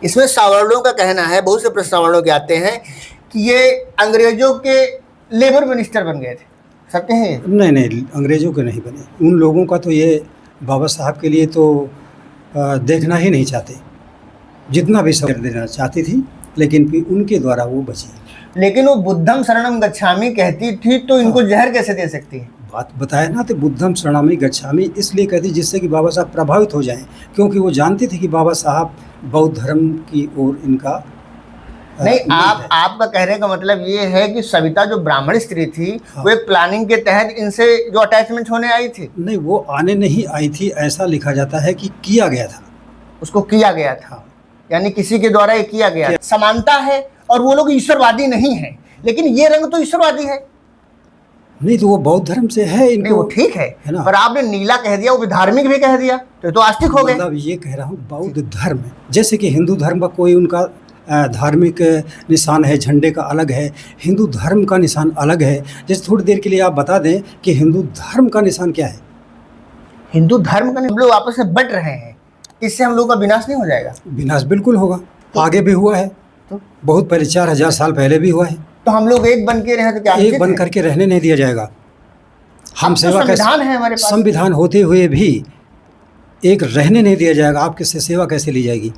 इसमें सवर्णों का कहना है, बहुत से प्रश्न सवर्णों के आते हैं कि ये अंग्रेजों के लेबर मिनिस्टर बन गए थे, सत्य है? नहीं, अंग्रेजों के नहीं बने। उन लोगों का तो ये बाबा साहब के लिए तो देखना ही नहीं चाहते, जितना भी सब देना चाहती थी, लेकिन फिर उनके द्वारा वो बची। लेकिन वो बुद्धम शरणम गच्छामि कहती थी, तो इनको जहर कैसे दे सकती है? बात बताया ना, तो बुद्धम शरणामि गच्छामि इसलिए कहती जिससे कि बाबा साहब प्रभावित हो जाएं, क्योंकि वो जानती थी कि बाबा साहब बौद्ध धर्म की ओर इनका नहीं, आपका कहने का मतलब ये है कि सविता जो ब्राह्मण स्त्री थी, वो एक प्लानिंग के तहत इनसे जो अटैचमेंट होने आई थी? नहीं, वो आने नहीं आई थी, ऐसा लिखा जाता है कि किया गया था, उसको किया गया था, यानी किसी के द्वारा ये किया गया। समानता है, और वो लोग ईश्वरवादी नहीं है, लेकिन ये रंग तो ईश्वरवादी है। नहीं तो वो बौद्ध धर्म से है इनको। नहीं, वो ठीक है ना, पर आपने नीला कह दिया, वो भी धार्मिक भी कह दिया, तो आस्तिक हो गए। मतलब ये कह रहा हूँ बौद्ध धर्म, जैसे कि हिंदू धर्म का कोई उनका धार्मिक निशान है, झंडे का अलग है, हिंदू धर्म का निशान अलग है। जैसे थोड़ी देर के लिए आप बता दें कि हिंदू धर्म का निशान क्या है। हिंदू धर्म का, हम लोग आपस में बट रहे हैं, इससे हम लोग का विनाश नहीं हो जाएगा? विनाश बिल्कुल होगा, आगे भी हुआ है, तो बहुत पहले 4000 साल पहले भी हुआ है। तो हम लोग एक बन के रहे तो क्या? एक बन करके रहने नहीं दिया जाएगा। हम सेवा कैसे, संविधान है हमारे पास, संविधान होते हुए भी एक रहने नहीं दिया जाएगा। आपके से सेवा कैसे ली जाएगी?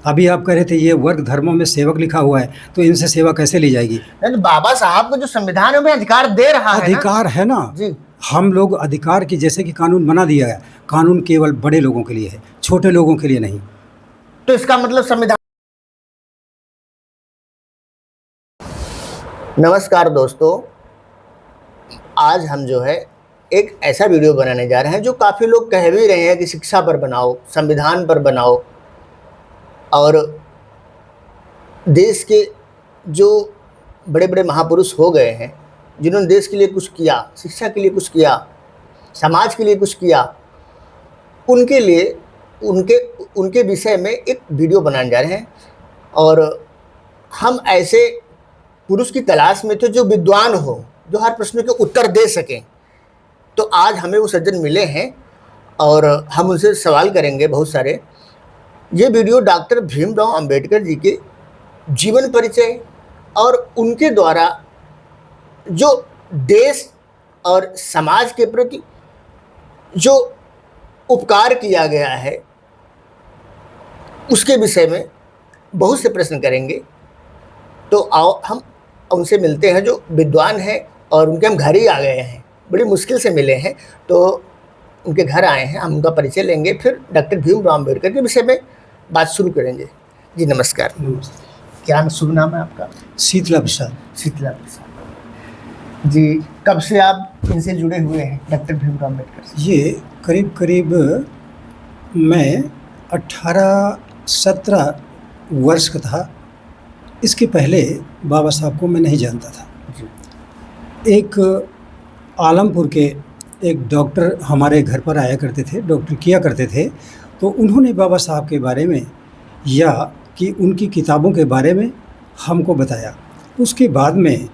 अभी आप कह रहे थे ये वर्ग धर्मों में सेवक लिखा हुआ है, तो इनसे सेवा कैसे ली जाएगी? तो बाबा साहब को जो संविधान है, अधिकार दे रहा है, अधिकार है ना जी। हम लोग अधिकार की, जैसे कि कानून बना दिया गया, कानून केवल बड़े लोगों के लिए है, छोटे लोगों के लिए नहीं। तो इसका मतलब संविधान। नमस्कार दोस्तों, आज हम जो है एक ऐसा वीडियो बनाने जा रहे हैं जो काफ़ी लोग कह भी रहे हैं कि शिक्षा पर बनाओ, संविधान पर बनाओ, और देश के जो बड़े बड़े महापुरुष हो गए हैं, जिन्होंने देश के लिए कुछ किया, शिक्षा के लिए कुछ किया, समाज के लिए कुछ किया, उनके लिए उनके विषय में एक वीडियो बनाने जा रहे हैं। और हम ऐसे पुरुष की तलाश में थे जो विद्वान हो, जो हर प्रश्न के उत्तर दे सकें। तो आज हमें वो सज्जन मिले हैं और हम उनसे सवाल करेंगे बहुत सारे। ये वीडियो डॉक्टर भीमराव अंबेडकर जी के जीवन परिचय और उनके द्वारा जो देश और समाज के प्रति जो उपकार किया गया है, उसके विषय में बहुत से प्रश्न करेंगे। तो आओ हम उनसे मिलते हैं जो विद्वान हैं, और उनके हम घर ही आ गए हैं, बड़ी मुश्किल से मिले हैं, तो उनके घर आए हैं, हम उनका परिचय लेंगे, फिर डॉक्टर भीमराव अंबेडकर के विषय में बात शुरू करेंगे। जी नमस्कार। क्या शुभ नाम है आपका? शीतला प्रसाद। शीतला प्रसाद जी, कब से आप इनसे जुड़े हुए हैं, डॉक्टर भीमराव अंबेडकर से? ये करीब मैं 18-17 वर्ष का था। इसके पहले बाबा साहब को मैं नहीं जानता था जी। एक आलमपुर के एक डॉक्टर हमारे घर पर आया करते थे, डॉक्टर किया करते थे, तो उन्होंने बाबा साहब के बारे में या कि उनकी किताबों के बारे में हमको बताया। उसके बाद में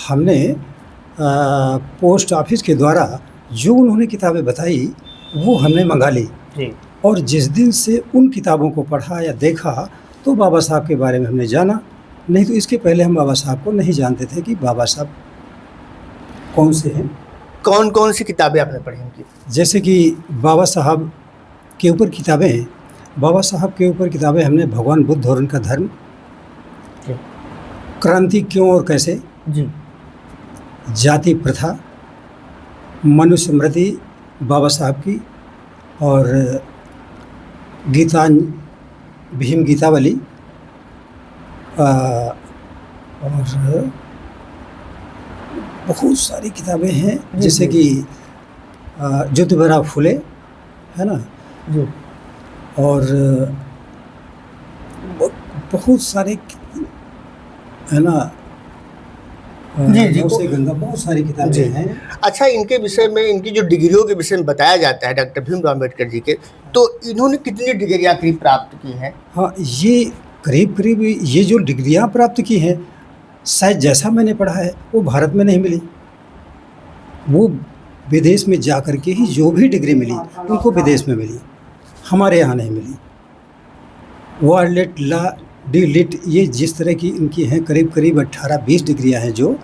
हमने पोस्ट ऑफिस के द्वारा जो उन्होंने किताबें बताई वो हमने मंगा ली जी। और जिस दिन से उन किताबों को पढ़ा या देखा तो बाबा साहब के बारे में हमने जाना। नहीं तो इसके पहले हम बाबा साहब को नहीं जानते थे कि बाबा साहब कौन से हैं। कौन कौन सी किताबें आपने पढ़ी उनकी? जैसे कि बाबा साहब के ऊपर किताबें, बाबा साहब के ऊपर किताबें हमने भगवान बुद्ध और उनका धर्म, क्रांति क्यों और कैसे जी, जाति प्रथा, मनुस्मृति बाबा साहब की, और गीता, भीम गीतावली, और बहुत सारी किताबें हैं, जैसे कि ज्योतिबा फुले है ना जी, और बहुत सारे है ना जी से गंगा, बहुत सारी किताबें हैं। अच्छा, इनके विषय में, इनकी जो डिग्रियों के विषय में बताया जाता है डॉक्टर भीमराव अंबेडकर जी के, तो इन्होंने कितनी डिग्रियाँ करीब प्राप्त की हैं? हाँ, ये करीब ये जो डिग्रियाँ प्राप्त की हैं, शायद जैसा मैंने पढ़ा है वो भारत में नहीं मिली। वो विदेश में जा कर के ही जो भी डिग्री मिली उनको विदेश में मिली, हमारे यहाँ नहीं मिली। वायलेट ला डी लिट, ये जिस तरह की इनकी हैं करीब करीब 18-20 डिग्रियां हैं जो,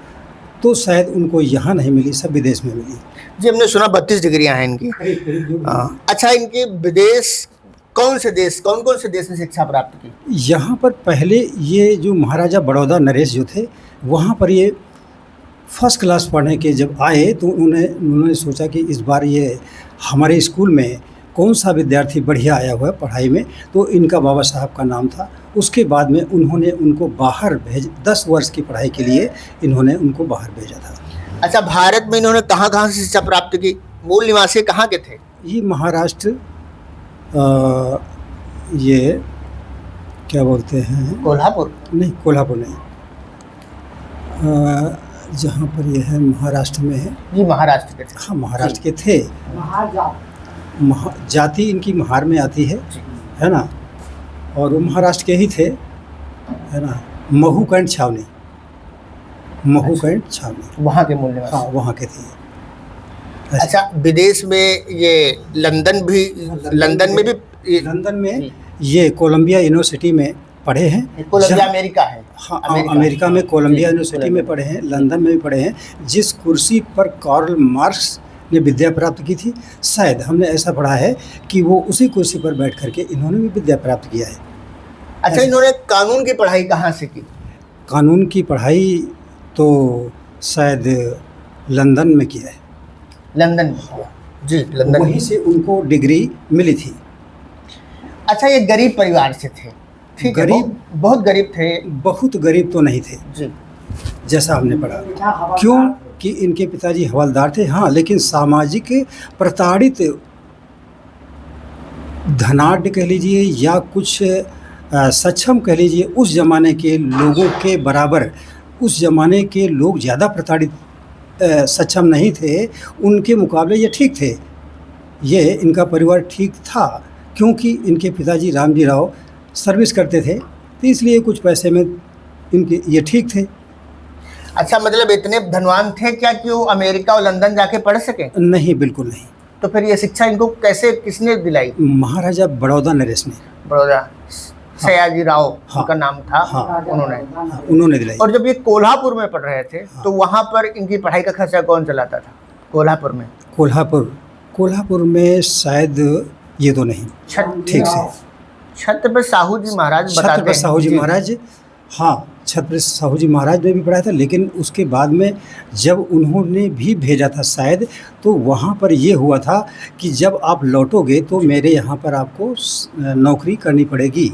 तो शायद उनको यहाँ नहीं मिली, सब विदेश में मिली। जी, हमने सुना 32 डिग्रियां हैं इनकी। अच्छा, इनके विदेश कौन कौन से देश में शिक्षा प्राप्त की? यहाँ पर पहले ये जो महाराजा बड़ौदा नरेश जो थे, वहाँ पर ये फर्स्ट क्लास पढ़ने के जब आए तो उन्होंने सोचा कि इस बार ये हमारे स्कूल में कौन सा विद्यार्थी बढ़िया आया हुआ है पढ़ाई में, तो इनका बाबा साहब का नाम था। उसके बाद में उन्होंने उनको बाहर 10 वर्ष की पढ़ाई के लिए इन्होंने उनको बाहर भेजा था। अच्छा, भारत में इन्होंने कहाँ से शिक्षा प्राप्त की? मूल निवासी कहाँ के थे? ये महाराष्ट्र, ये क्या बोलते हैं, कोल्हापुर? नहीं, कोल्हापुर नहीं, जहाँ पर ये है महाराष्ट्र में है। जी, महाराष्ट्र के थे। हाँ, महाराष्ट्र के थे। जाति इनकी महार में आती है ना, और वो महाराष्ट्र के ही थे, है ना। महू कैंट छावनी, वहाँ के मूल निवासी? हाँ, वहाँ के थे। अच्छा, विदेश में ये लंदन में ये कोलंबिया यूनिवर्सिटी में पढ़े हैं। कोलंबिया अमेरिका है? हाँ, अमेरिका में कोलंबिया यूनिवर्सिटी में पढ़े हैं, लंदन में भी पढ़े हैं, जिस कुर्सी पर कार्ल मार्क्स ने विद्या प्राप्त की थी। शायद हमने ऐसा पढ़ा है कि वो उसी कुर्सी पर बैठ करके इन्होंने भी विद्या प्राप्त किया है। अच्छा, इन्होंने कानून की पढ़ाई कहाँ से की? कानून की पढ़ाई तो शायद लंदन में किया है। लंदन में किया? जी, लंदन। वहीं से उनको डिग्री मिली थी। अच्छा, ये गरीब परिवार से थे? ठीक, गरीब, बहुत गरीब थे? बहुत गरीब तो नहीं थे जी, जैसा हमने पढ़ा। क्यों कि इनके पिताजी हवलदार थे। हाँ, लेकिन सामाजिक प्रताड़ित धनाढ़ कह लीजिए या कुछ सक्षम कह लीजिए, उस ज़माने के लोगों के बराबर उस ज़माने के लोग ज़्यादा प्रताड़ित सक्षम नहीं थे, उनके मुकाबले ये ठीक थे। ये इनका परिवार ठीक था क्योंकि इनके पिताजी रामजी राव सर्विस करते थे, तो इसलिए कुछ पैसे में इनके ये ठीक थे। अच्छा, मतलब इतने धनवान थे क्या कि वो अमेरिका और लंदन जाके पढ़ सके? नहीं, बिल्कुल नहीं। तो फिर ये शिक्षा इनको किसने दिलाई? महाराजा बड़ौदा नरेश ने। बड़ौदा सयाजी राव, हाँ, उनका नाम था। हाँ, उन्होंने दिलाई। और जब ये कोल्हापुर में पढ़ रहे थे, हाँ, तो वहाँ पर इनकी पढ़ाई का खर्चा कौन चलाता था? कोल्हापुर में? कोल्हापुर में शायद ये तो नहीं ठीक से। छत्रपति साहू जी महाराज बताते हैं। छत्रपति साहू जी महाराज, हाँ, छत्रपति साहू जी महाराज ने भी पढ़ाया था, लेकिन उसके बाद में जब उन्होंने भी भेजा था शायद, तो वहाँ पर ये हुआ था कि जब आप लौटोगे तो मेरे यहाँ पर आपको नौकरी करनी पड़ेगी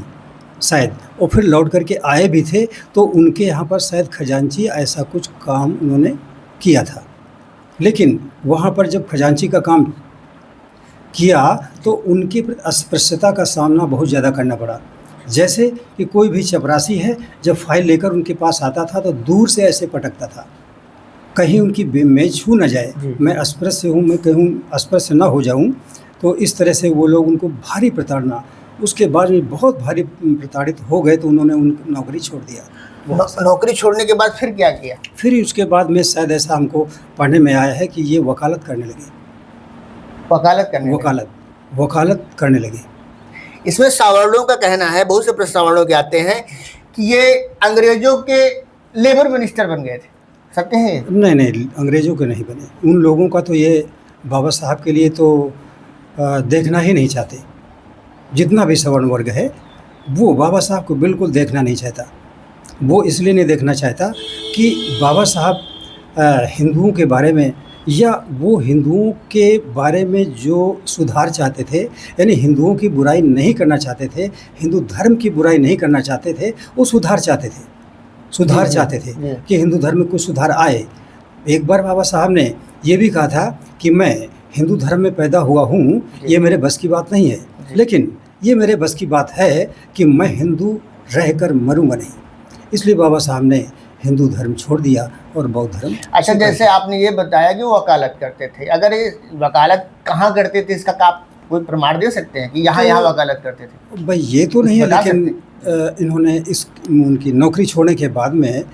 शायद। और फिर लौट करके आए भी थे तो उनके यहाँ पर शायद खजांची ऐसा कुछ काम उन्होंने किया था। लेकिन वहाँ पर जब खजांची का काम किया तो उनकी अस्पृश्यता का सामना बहुत ज़्यादा करना पड़ा। जैसे कि कोई भी चपरासी है, जब फाइल लेकर उनके पास आता था तो दूर से ऐसे पटकता था, कहीं उनकी मैं छू न जाए, मैं अस्पृश्य हूँ, मैं कहूँ अस्पृश्य ना हो जाऊँ। तो इस तरह से वो लोग उनको भारी प्रताड़ना, उसके बाद में बहुत भारी प्रताड़ित हो गए तो उन्होंने उनकी नौकरी छोड़ दिया। नौकरी छोड़ने के बाद फिर क्या किया? फिर उसके बाद में शायद ऐसा हमको पढ़ने में आया है कि ये वकालत करने लगे। वकालत करने लगे। इसमें सवर्णों का कहना है, बहुत से प्रस्तावनों के आते हैं कि ये अंग्रेजों के लेबर मिनिस्टर बन गए थे, सत्य है? नहीं, अंग्रेजों के नहीं बने। उन लोगों का तो ये बाबा साहब के लिए तो देखना ही नहीं चाहते। जितना भी सवर्ण वर्ग है वो बाबा साहब को बिल्कुल देखना नहीं चाहता। वो इसलिए नहीं देखना चाहता कि बाबा साहब हिंदुओं के बारे में या वो हिंदुओं के बारे में जो सुधार चाहते थे, यानी हिंदुओं की बुराई नहीं करना चाहते थे, हिंदू धर्म की बुराई नहीं करना चाहते थे, वो सुधार चाहते थे कि हिंदू धर्म में कुछ सुधार आए। एक बार बाबा साहब ने ये भी कहा था कि मैं हिंदू धर्म में पैदा हुआ हूँ, ये मेरे बस की बात नहीं है, लेकिन ये मेरे बस की बात है कि मैं हिंदू रहकर मरूंगा नहीं। इसलिए बाबा साहब ने हिंदू धर्म छोड़ दिया और बौद्ध धर्म। अच्छा, जैसे आपने ये बताया कि वो वकालत करते थे, अगर ये वकालत कहाँ करते थे इसका आप कोई प्रमाण दे सकते हैं कि यहाँ वकालत करते थे? भाई ये तो नहीं है, लेकिन इन्होंने उनकी नौकरी छोड़ने के बाद में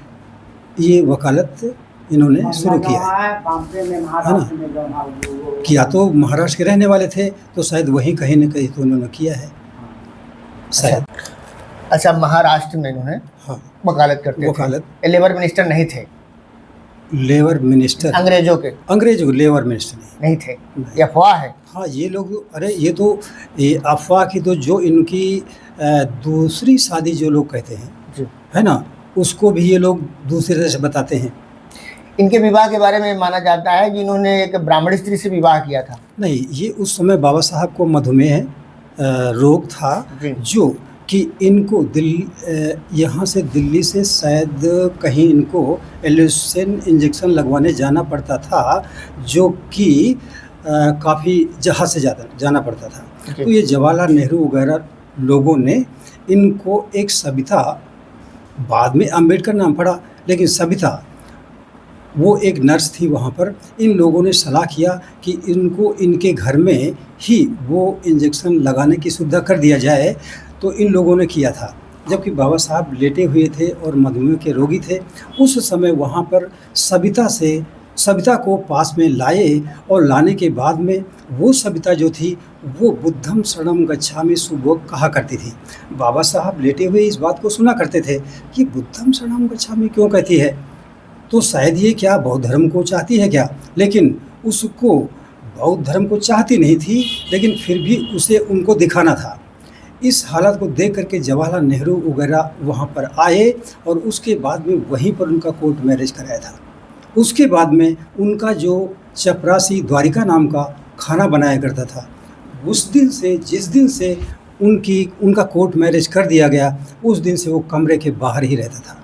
ये वकालत इन्होंने शुरू किया है ना। किया तो महाराष्ट्र के रहने वाले थे तो शायद वहीं कहीं न कहीं तो उन्होंने किया है शायद। अच्छा, महाराष्ट्र में इन्होंने हाँ, वकालत करते वकालत। थे, लेबर मिनिस्टर नहीं थे, लेबर मिनिस्टर, अंग्रेजों के अंग्रेजों लेबर मिनिस्टर नहीं थे, नहीं। ये अफवाह है। हाँ, ये लोग, अरे ये अफवाह की तो जो इनकी दूसरी शादी जो लोग कहते हैं, जी। है ना, उसको भी ये लोग दूसरी तरह से बताते हैं। इनके विवाह के बारे में माना जाता है कि इन्होंने एक ब्राह्मण स्त्री से विवाह किया था। नहीं, ये उस समय बाबा साहब को मधुमेह रोग था, जी। जो कि इनको यहाँ से दिल्ली से शायद कहीं इनको एल्यूसिन इंजेक्शन लगवाने जाना पड़ता था, जो कि काफ़ी जहाज से जाना पड़ता था। जी। तो ये जवाहरलाल नेहरू वगैरह लोगों ने इनको एक सविता, बाद में अंबेडकर नाम पड़ा, लेकिन सविता वो एक नर्स थी वहाँ पर, इन लोगों ने सलाह किया कि इनको इनके घर में ही वो इंजेक्शन लगाने की सुविधा कर दिया जाए, तो इन लोगों ने किया था। जबकि बाबा साहब लेटे हुए थे और मधुमेह के रोगी थे, उस समय वहाँ पर सविता को पास में लाए, और लाने के बाद में वो सविता जो थी वो बुद्धम शरणम गच्छामि सुबह कहा करती थी। बाबा साहब लेटे हुए इस बात को सुना करते थे कि बुद्धम शरणम गच्छामि क्यों कहती है, तो शायद ये क्या बौद्ध धर्म को चाहती है क्या, लेकिन उसको बौद्ध धर्म को चाहती नहीं थी, लेकिन फिर भी उसे उनको दिखाना था। इस हालत को देख करके जवाहरलाल नेहरू वगैरह वहाँ पर आए, और उसके बाद में वहीं पर उनका कोर्ट मैरिज कराया था। उसके बाद में उनका जो चपरासी द्वारिका नाम का खाना बनाया करता था, उस दिन से, जिस दिन से उनका कोर्ट मैरिज कर दिया गया, उस दिन से वो कमरे के बाहर ही रहता था,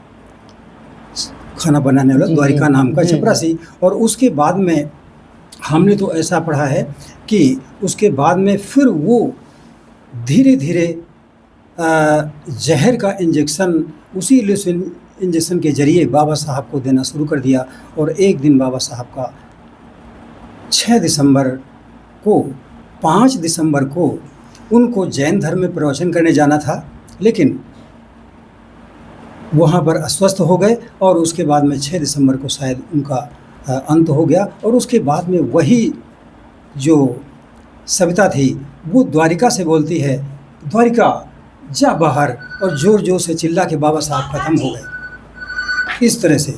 खाना बनाने वाला द्वारिका नाम का चपरासी। और उसके बाद में हमने तो ऐसा पढ़ा है कि उसके बाद में फिर वो धीरे धीरे जहर का इंजेक्शन उसी इंजेक्शन के जरिए बाबा साहब को देना शुरू कर दिया। और एक दिन बाबा साहब का 5 दिसंबर को उनको जैन धर्म में प्रवचन करने जाना था, लेकिन वहाँ पर अस्वस्थ हो गए, और उसके बाद में 6 दिसंबर को शायद उनका अंत हो गया। और उसके बाद में वही जो सविता थी वो द्वारिका से बोलती है, द्वारिका जा बाहर, और ज़ोर ज़ोर से चिल्ला के बाबा साहब खत्म हो गए। इस तरह से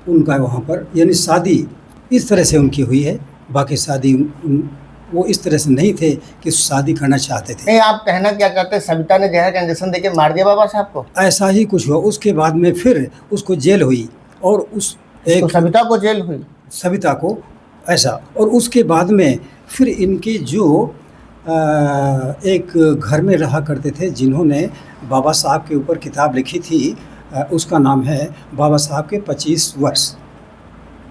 उनका वहाँ पर, यानी शादी इस तरह से उनकी हुई है। बाकी शादी वो इस तरह से नहीं थे कि शादी करना चाहते थे। नहीं, आप कहना क्या चाहते हैं, सविता ने जहर का इंजेक्शन देके मार दिया बाबा साहब को? ऐसा ही कुछ हुआ। उसके बाद में फिर उसको जेल हुई, और तो सविता को जेल हुई, सविता को, ऐसा। और उसके बाद में फिर इनके जो एक घर में रहा करते थे, जिन्होंने बाबा साहब के ऊपर किताब लिखी थी, उसका नाम है बाबा साहब के 25 वर्ष,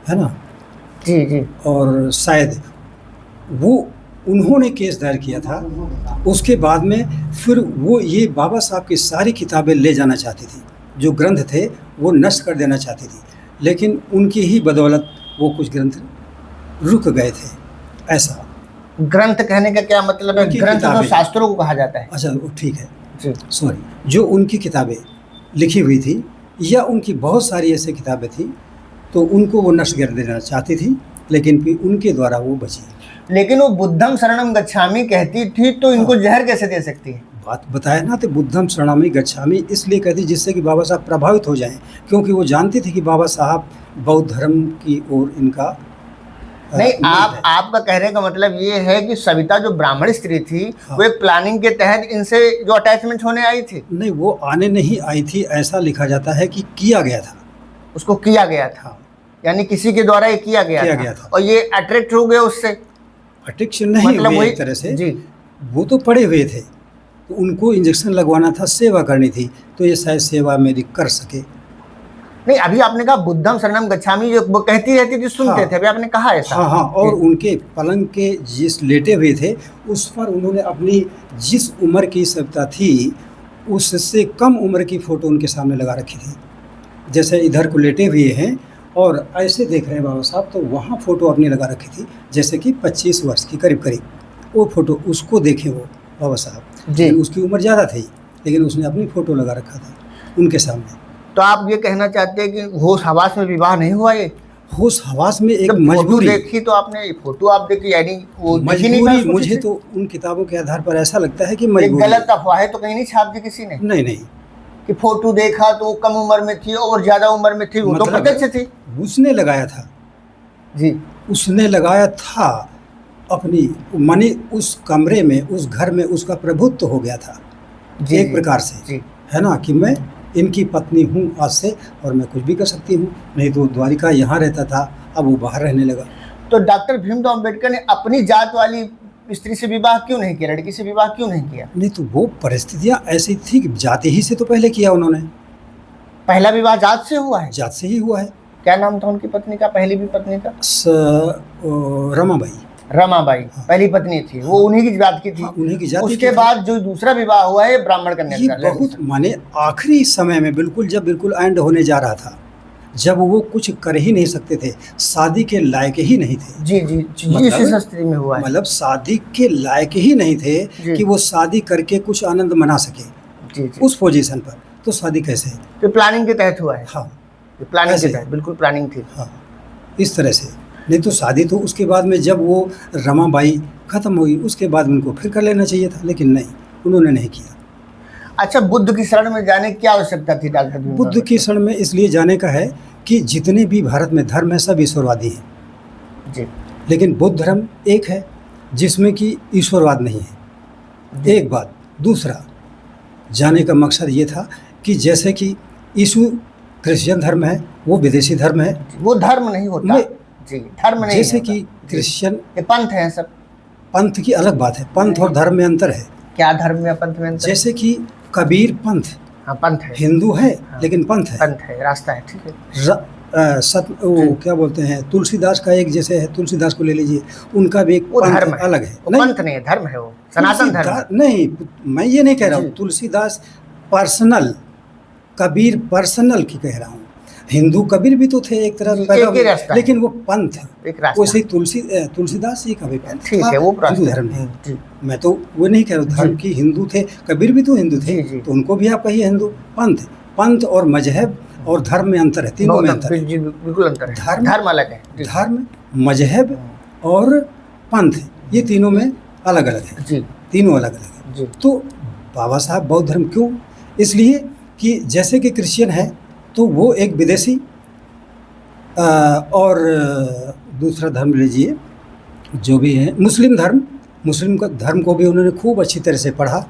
है ना? जी जी। और शायद वो उन्होंने केस दायर किया था। उसके बाद में फिर वो ये बाबा साहब की सारी किताबें ले जाना चाहती थी, जो ग्रंथ थे वो नष्ट कर देना चाहती थी, लेकिन उनकी ही बदौलत वो कुछ ग्रंथ रुक गए थे। ऐसा ग्रंथ कहने का क्या मतलब है? ग्रंथ तो शास्त्रों को कहा जाता है। अच्छा, ठीक है, सॉरी। जो उनकी किताबें लिखी हुई थी, या उनकी बहुत सारी ऐसी किताबें थी, तो उनको वो नष्ट कर देना चाहती थी, लेकिन फिर उनके द्वारा वो बची। लेकिन वो बुद्धम शरणम गच्छामि कहती थी, तो इनको जहर कैसे दे सकती है? बात बताया ना, तो बुद्धम शरणामि गच्छामि इसलिए कहती जिससे कि बाबा साहब प्रभावित हो जाएं, क्योंकि वो जानती थी कि बाबा साहब बौद्ध धर्म की ओर इनका नहीं। आपका कहने का मतलब ये है कि सविता जो ब्राह्मण स्त्री थी, हाँ, वो एक प्लानिंग के तहत इनसे जो अटैचमेंट होने आई थी? नहीं, वो आने नहीं आई थी, ऐसा लिखा जाता है कि किया गया था, उसको किया गया था, यानी किसी के द्वारा ये किया गया था। और ये अट्रैक्ट हो गया उससे? अट्रैक्शन नहीं, मतलब हुए एक तरह से जी। वो तो पड़े हुए थे, तो उनको इंजेक्शन लगवाना था, सेवा करनी थी, तो ये शायद सेवा मेरी कर सके। नहीं, अभी आपने कहा बुद्धम शरणम गच्छामि, जो वो कहती रहती थी, सुनते हाँ, थे, अभी आपने कहा ऐसा। हाँ, और उनके पलंग के जिस लेटे हुए थे, उस पर उन्होंने अपनी जिस उम्र की सविता थी उससे कम उम्र की फ़ोटो उनके सामने लगा रखी थी। जैसे इधर को लेटे हुए हैं और ऐसे देख रहे हैं बाबा साहब, तो वहाँ फ़ोटो अपनी लगा रखी थी, जैसे कि 25 वर्ष की करीब वो फ़ोटो, उसको देखे वो बाबा साहब जी। उसकी उम्र ज़्यादा थी, लेकिन उसने अपनी फ़ोटो लगा रखा था उनके सामने। तो आप ये कहना चाहते हैं कि होश हवास में विवाह नहीं हुआ? ये होश हवास में एक मजबूरी देखी, तो आपने फोटो आप देखी, यानी वो मजबूरी। मुझे तो उन किताबों के आधार पर ऐसा लगता है कि मजबूरी, गलत अफवाह है तो कहीं नहीं छाप दी किसी ने? नहीं, कि फोटो देखा तो वो कम उम्र में थी और ज्यादा उम्र में थी, वो तो मतलब प्रत्यक्ष थी। उसने लगाया था जी उसने लगाया था अपनी माने उस कमरे में, उस घर में उसका प्रभुत्व हो गया था जी एक जी, प्रकार से, जी है ना, कि मैं इनकी पत्नी हूँ आज से और मैं कुछ भी कर सकती हूँ। नहीं तो द्वारिका यहाँ रहता था, अब वो बाहर रहने लगा। तो डॉक्टर भीमराव अम्बेडकर ने अपनी जात वाली स्त्री से विवाह क्यों नहीं किया, लड़की से विवाह क्यों नहीं किया? नहीं तो वो परिस्थितियाँ ऐसी थी कि जाति ही से तो पहले किया उन्होंने, पहला विवाह जात से हुआ है। जात से ही हुआ है। क्या नाम था उनकी पत्नी का, पहली भी पत्नी का? रमाबाई। रमाबाई पहली पत्नी थी, वो उन्हीं की जात की थी। हाँ, उन्हीं की जाति उसके की थी। बाद जो दूसरा विवाह हुआ है ब्राह्मण कन्या ये का, लड़की बहुत से। माने आखिरी समय में बिल्कुल जब बिल्कुल एंड होने जा रहा था, जब वो कुछ कर ही नहीं सकते थे, शादी के लायक ही नहीं थे। जी जी जी, इसी स्थिति में हुआ है। मतलब शादी के लायक ही नहीं थे जी। कि वो शादी करके कुछ आनंद मना सके जी जी, उस पोजीशन पर, तो शादी कैसे? तो प्लानिंग के तहत हुआ है। हाँ प्लानिंग के ऐसे। तहत, बिल्कुल प्लानिंग थी। हाँ, इस तरह से। नहीं तो शादी तो उसके बाद में जब वो रमाबाई खत्म हुई उसके बाद उनको फिर कर लेना चाहिए था, लेकिन नहीं, उन्होंने नहीं किया। अच्छा, बुद्ध की शरण में जाने की क्या आवश्यकता थी डॉक्टर भीमराव बुद्ध की शरण में इसलिए जाने का है कि जितने भी भारत में धर्म है सब ईश्वरवादी हैं, जी लेकिन बौद्ध धर्म एक है जिसमें कि ईश्वरवाद नहीं है। जी। एक बात। दूसरा, जाने का मकसद ये था कि जैसे कि यीशु क्रिश्चियन धर्म है, वो विदेशी धर्म है। वो धर्म नहीं होता। नहीं, जी, धर्म नहीं जैसे होता। कि क्रिश्चियन ये पंथ है सब। पंथ की अलग बात है, पंथ और धर्म में अंतर है। क्या धर्म में पंथ में अंतर है? जैसे कि कबीर पंथ हाँ, पंथ है, हिंदू है हाँ। लेकिन पंथ है। पंथ है, रास्ता है, ठीक है। वो क्या बोलते हैं, तुलसीदास का एक जैसे है, तुलसीदास को ले लीजिए, उनका भी एक वो धर्म पंथ है, अलग है। वो पंथ नहीं है, धर्म है, वो सनातन धर्म है। नहीं, मैं ये नहीं कह रहा जी। हूँ, तुलसीदास पर्सनल, कबीर पर्सनल की कह रहा हूँ। हिंदू कबीर भी तो थे एक तरह जी, पैदा एक ही हुए, रास्ता है। लेकिन वो पंथ है। एक रास्ता। वैसे ही तुलसीदास जी का भी पंथ ठीक था, है, वो हिंदू रास्ता धर्म है। नहीं। जी मैं तो वो नहीं कह रहा हूँ, धर्म की हिंदू थे, कबीर भी तो हिंदू थे, जी, जी। तो उनको भी आप कहिए हिंदू। पंथ, पंथ और मजहब और धर्म में अंतर है, तीनों में अंतर है। जी, बिल्कुल अंतर है। धर्म- धर्म अलग है। जी। धर्म, मजहब और पंथ, ये तीनों में अलग अलग है, जी तीनों अलग अलग है। जी तो बाबा साहब बौद्ध धर्म क्यों? इसलिए कि जैसे कि क्रिश्चियन है तो वो एक विदेशी, और दूसरा धर्म लीजिए जो भी है मुस्लिम धर्म, मुस्लिम का धर्म को भी उन्होंने खूब अच्छी तरह से पढ़ा,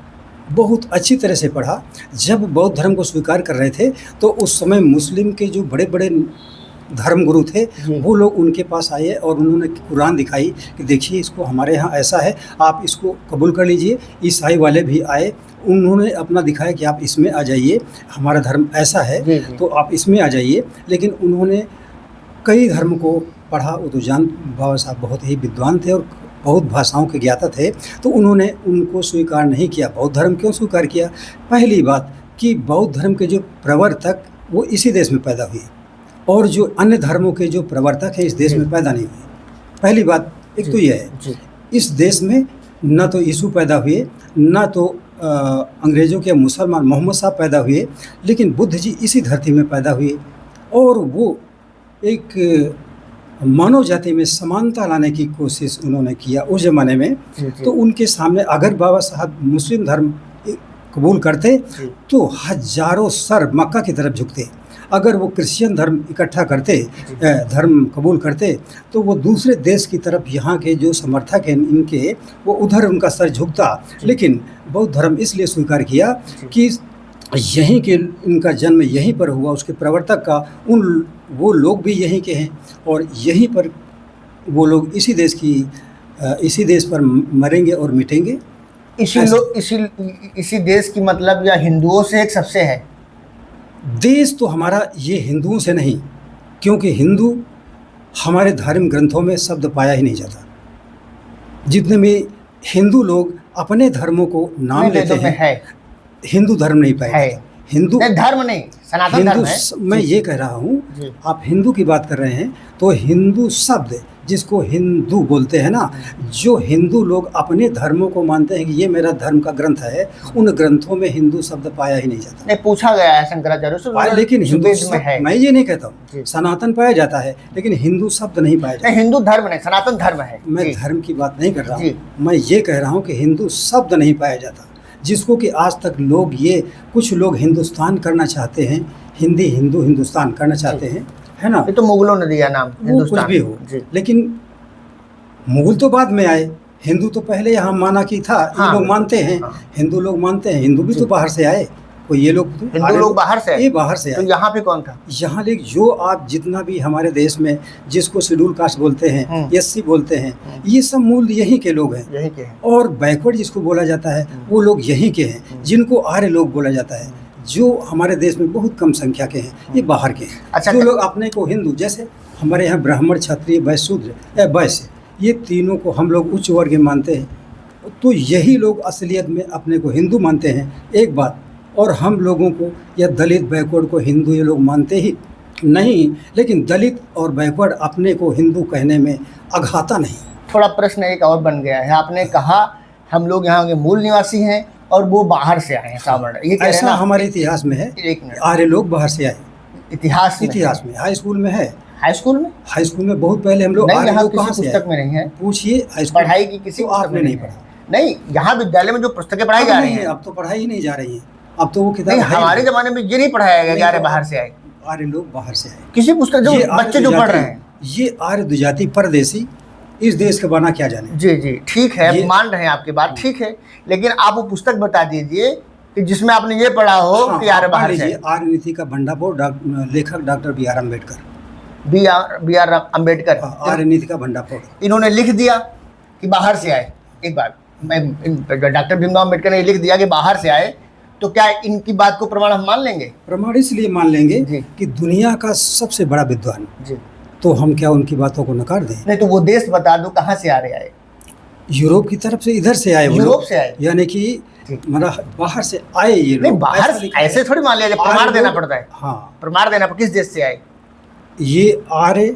बहुत अच्छी तरह से पढ़ा। जब बौद्ध धर्म को स्वीकार कर रहे थे तो उस समय मुस्लिम के जो बड़े बड़े धर्मगुरु थे जी। वो लोग उनके पास आए और उन्होंने कुरान दिखाई कि देखिए इसको हमारे यहाँ ऐसा है, आप इसको कबूल कर लीजिए। ईसाई वाले भी आए, उन्होंने अपना दिखाया कि आप इसमें आ जाइए, हमारा धर्म ऐसा है, जी, जी। तो आप इसमें आ जाइए। लेकिन उन्होंने कई धर्म को पढ़ा, वो तो जान, बाबा साहब बहुत ही विद्वान थे और बहुत भाषाओं के ज्ञाता थे, तो उन्होंने उनको स्वीकार नहीं किया। बौद्ध धर्म क्यों स्वीकार किया? पहली बात कि बौद्ध धर्म के जो प्रवर्तक वो इसी देश में पैदा हुए और जो अन्य धर्मों के जो प्रवर्तक हैं इस देश में पैदा नहीं हुए। पहली बात एक तो ये है, जी इस देश में न तो यीशु पैदा हुए, न तो अंग्रेज़ों के मुसलमान मोहम्मद साहब पैदा हुए, लेकिन बुद्ध जी इसी धरती में पैदा हुए और वो एक मानव जाति में समानता लाने की कोशिश उन्होंने किया उस ज़माने में। जी, जी। तो उनके सामने अगर बाबा साहब मुस्लिम धर्म कबूल करते जी। तो हजारों सर मक्का की तरफ झुकते। अगर वो क्रिश्चियन धर्म इकट्ठा करते, धर्म कबूल करते, तो वो दूसरे देश की तरफ यहाँ के जो समर्थक हैं इनके, वो उधर उनका सर झुकता। लेकिन बौद्ध धर्म इसलिए स्वीकार किया कि यहीं के, इनका जन्म यहीं पर हुआ, उसके प्रवर्तक का वो लोग भी यहीं के हैं और यहीं पर वो लोग इसी देश पर मरेंगे और मिटेंगे। इसी देश की मतलब या हिंदुओं से एक सबसे है। देश तो हमारा ये हिंदुओं से नहीं, क्योंकि हिंदू हमारे धार्मिक ग्रंथों में शब्द पाया ही नहीं जाता। जितने भी हिंदू लोग अपने धर्मों को नाम लेते हैं, है हिंदू धर्म नहीं पाया है। जाता। हिंदू नहीं, धर्म नहीं, सनातन धर्म है। मैं ये कह रहा हूँ, जी। आप हिंदू की बात कर रहे हैं तो हिंदू शब्द जिसको हिंदू बोलते हैं ना, जो हिंदू लोग अपने धर्मों को मानते हैं कि ये मेरा धर्म का ग्रंथ है, उन ग्रंथों में हिंदू शब्द पाया ही नहीं जाता। नहीं, पूछा गया है शंकराचार्य से, लेकिन हिंदू में है। मैं ये नहीं कहता जी। हूँ, सनातन पाया जाता है लेकिन हिंदू शब्द नहीं पाया जाता। नहीं, हिंदू धर्म नहीं, सनातन धर्म है। मैं जी। धर्म की बात नहीं कर रहा जी। हूँ, मैं ये कह रहा हूँ कि हिंदू शब्द नहीं पाया जाता। जिसको कि आज तक लोग ये कुछ लोग हिंदुस्तान करना चाहते हैं, हिंदी हिंदू हिंदुस्तान करना चाहते हैं, है ना। ये तो मुगलों ने दिया नाम वो कुछ हिंदुस्तान भी हो, जी। लेकिन मुगल तो बाद में आए, हिंदू तो पहले यहाँ माना कि था। हाँ, ये लोग मानते हैं, हाँ। हिंदू लोग मानते हैं, हिंदू भी तो बाहर से आए। कोई ये लोग तो हिंदू लोग बाहर से आए? ये बाहर से तो आए। यहाँ पे कौन था? यहाँ लेक जो आप जितना भी हमारे देश में जिसको शेड्यूल कास्ट बोलते हैं, एससी बोलते हैं, ये सब मूल यहीं के लोग हैं। यहीं के हैं। और बैकवर्ड जिसको बोला जाता है वो लोग यहीं के हैं, जिनको आर्य लोग बोला जाता है, जो हमारे देश में बहुत कम संख्या के हैं, ये बाहर के हैं। अच्छा, जो लोग अपने को हिंदू, जैसे हमारे यहाँ ब्राह्मण, क्षत्रिय, वैश्य, शूद्र या वैश्य, ये तीनों को हम लोग उच्च वर्ग मानते हैं, तो यही लोग असलियत में अपने को हिंदू मानते हैं, एक बात। और हम लोगों को या दलित बैकवर्ड को हिंदू ये लोग मानते ही नहीं, लेकिन दलित और बैकवर्ड अपने को हिंदू कहने में अघाता नहीं। थोड़ा प्रश्न एक और बन गया है, आपने कहा हम लोग यहाँ के मूल निवासी हैं और वो बाहर से आए हैं सावर्ण, ये कह रहे हैं ऐसा ना? हमारे इतिहास में है, एक मिनट, आर्य लोग बाहर से आए। इतिहास में हाई स्कूल में है, हाई स्कूल में हाई स्कूल में बहुत पहले हम लोग नहीं, आर्य यहाँ लोग किसी कहाँ से पुस्तक आए? में नहीं है। पूछिए हाई स्कूल पढ़ाई की किसी तो पुस्तक आपने में नहीं है। पढ़ा। नहीं, यहाँ विद्यालय में जो पुस्तकें पढ़ाई जा रही हैं, अब तो पढ़ाई ही नहीं जा रही है, अब तो वो किताब नहीं, है ही हमारे नहीं। जमाने में ये नहीं पढ़ाया गया कि नहीं, अरे तो बाहर से आए। आर्य लोग बाहर से आए। किसी पुस्तक जो ये आर्य बच्चे जो पढ़ रहे हैं, ये आर्य द्विजाति परदेसी इस देश का बना क्या जाने। जी जी ठीक है, ये- मान रहे हैं आपकी बात, ठीक है, लेकिन आप वो पुस्तक बता दीजिए कि जिसमें आपने ये पढ़ा हो हाँ, कि यार बाहर से लीजिए आर्य नीति का भंडाफोड़, लेखक doctor B R. Ambedkar. B R Ambedkar, आर्य नीति का भंडाफोड़ इन्होंने लिख दिया कि बाहर से आए। एक बात, डॉक्टर भीमराव अम्बेडकर ने लिख दिया कि बाहर से आए, तो क्या इनकी बात को प्रमाण हम मान लेंगे? प्रमाण इसलिए मान लेंगे जी। कि दुनिया का सबसे बड़ा विद्वान, जी, तो हम क्या उनकी बातों को नकार दें? नहीं तो वो देश बता दो कहाँ से आ रहे आए? यूरोप की तरफ से इधर से आए वो यूरोप लोग, से आए, यानी कि ठीक। मतलब बाहर से आए ये नहीं लोग। बाहर ऐसा लिखा है। ऐसे थोड़ी मान लिया जाए, प्रमाण आर्य देना लोग- पड़ता है। हाँ, प्रमाण देना किस देश से आए? ये आर्य